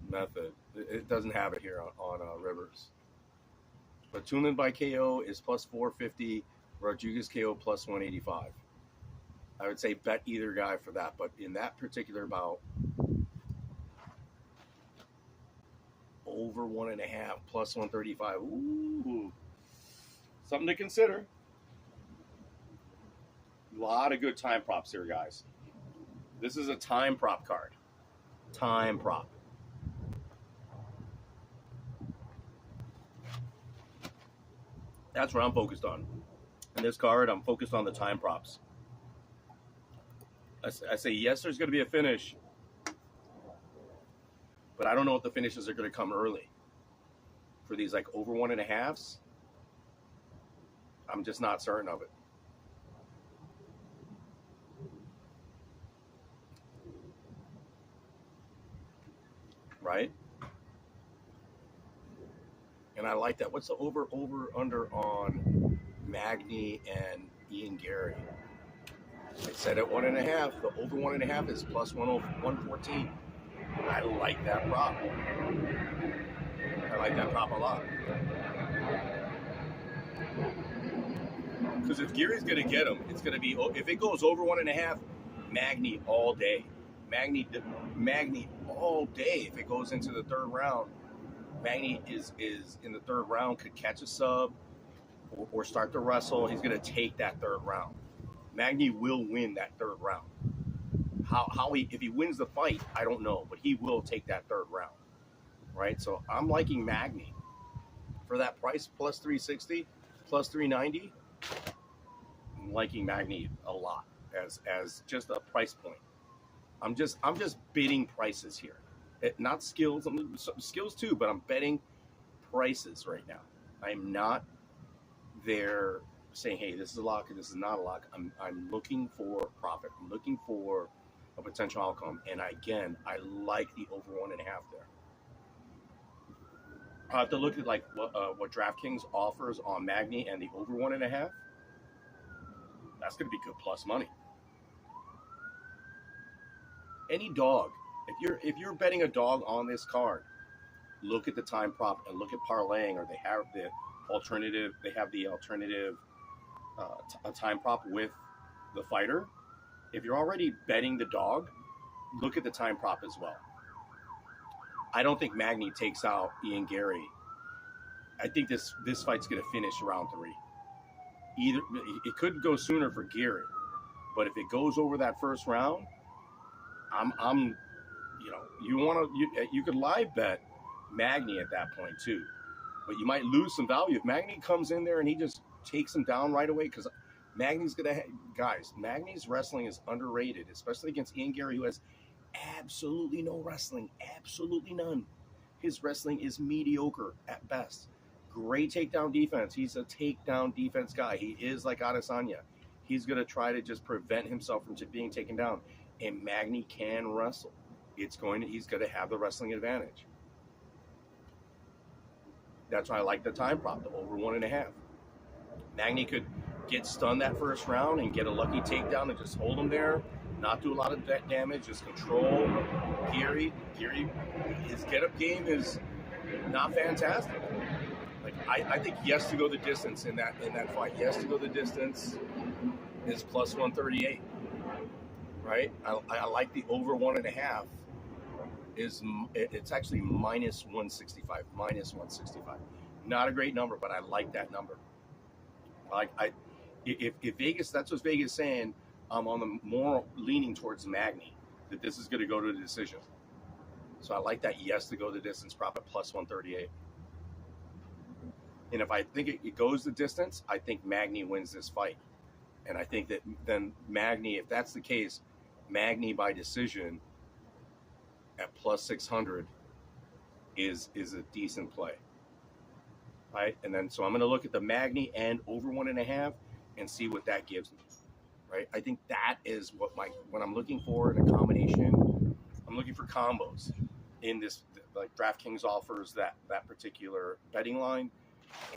Method. It doesn't have it here on Rivers. But Toonlin by KO is plus 450. Rodriguez KO plus 185. I would say bet either guy for that. But in that particular bout, over 1.5 plus 135. Ooh, something to consider. A lot of good time props here, guys. This is a time prop card. Time prop. That's what I'm focused on. In this card, I'm focused on the time props. I say, yes, there's going to be a finish, but I don't know if the finishes are going to come early. For these, like, over 1.5s, I'm just not certain of it. Right? And I like that. What's the over under Magny and Ian Gary? I said at 1.5. The over 1.5 is plus 114. I like that prop. I like that prop a lot. Because if Gary's going to get him, it's going to be, if it goes over 1.5, Magny all day. Magny all day. If it goes into the third round, Magny is in the third round, could catch a sub or start to wrestle. He's going to take that third round. Magny will win that third round. How if he wins the fight, I don't know, but he will take that third round, right? So I'm liking Magny for that price, plus 360, plus 390. I'm liking Magny a lot as just a price point. I'm just bidding prices here, not skills. Skills too, but I'm betting prices right now. I'm not there saying, hey, this is a lock and this is not a lock. I'm looking for profit. I'm looking for a potential outcome. And again, I like the over 1.5 there. I have to look at like what DraftKings offers on Magny and the over 1.5. That's going to be good plus money. Any dog, if you're betting a dog on this card, look at the time prop and look at parlaying, or they have the alternative. They have the alternative a time prop with the fighter. If you're already betting the dog, look at the time prop as well. I don't think Magny takes out Ian Gary I think this fight's going to finish round 3. Either it could go sooner for Gary, but if it goes over that first round, I'm you could live bet Magny at that point too, but you might lose some value if Magny comes in there and he just takes him down right away, because Magny's Magny's wrestling is underrated, especially against Ian Gary, who has absolutely no wrestling, absolutely none. His wrestling is mediocre at best. Great takedown defense. He's a takedown defense guy. He is like Adesanya. He's going to try to just prevent himself from being taken down. And Magny can wrestle. He's going to have the wrestling advantage. That's why I like the time prop, the over 1.5. Magny could get stunned that first round and get a lucky takedown and just hold him there, not do a lot of damage, just control Gary. His get-up game is not fantastic. Like I think yes to go the distance in that fight. Yes to go the distance is plus 138. Right? I like the over 1.5. It's actually minus 165. Minus 165. Not a great number, but I like that number. If Vegas, that's what Vegas is saying, I'm on the more leaning towards Magny, that this is going to go to the decision. So I like that yes to go the distance prop at plus 138. And if I think it goes the distance, I think Magny wins this fight. And I think that then Magny, if that's the case, Magny by decision at plus 600 is a decent play. Right? And then so I'm going to look at the Magny and over 1.5 and see what that gives me. Right? I think that is what I'm looking for in a combination. I'm looking for combos in this, like DraftKings offers that particular betting line.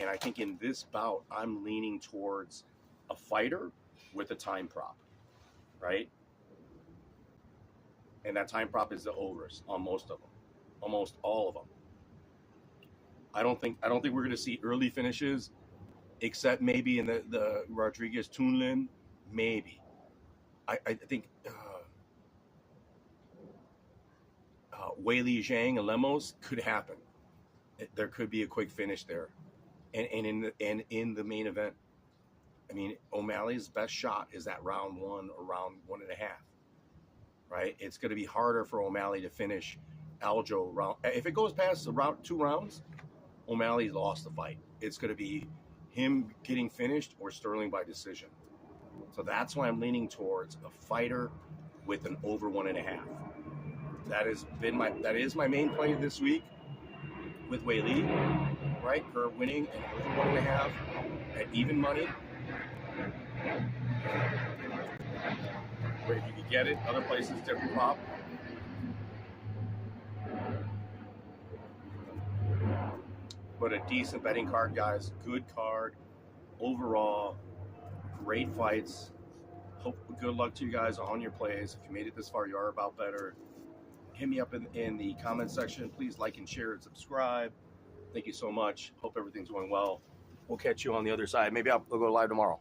And I think in this bout, I'm leaning towards a fighter with a time prop, right? And that time prop is the overs on most of them, almost all of them. I don't think we're going to see early finishes, except maybe in the Rodriguez Tunlin, maybe. I think Weili Zhang and Lemos could happen. There could be a quick finish there. And in the main event, I mean, O'Malley's best shot is that round 1 or round 1.5, right? It's going to be harder for O'Malley to finish Aljo round. If it goes past the 2 rounds, O'Malley's lost the fight. It's going to be him getting finished or Sterling by decision. So that's why I'm leaning towards a fighter with an over 1.5. That is my main play this week with Weili, right? Her winning and over 1.5 at even money. Where if you could get it, other places, different prop. But a decent betting card, guys. Good card. Overall, great fights. Good luck to you guys on your plays. If you made it this far, you are about better. Hit me up in the comment section. Please like and share and subscribe. Thank you so much. Hope everything's going well. We'll catch you on the other side. Maybe I'll go live tomorrow.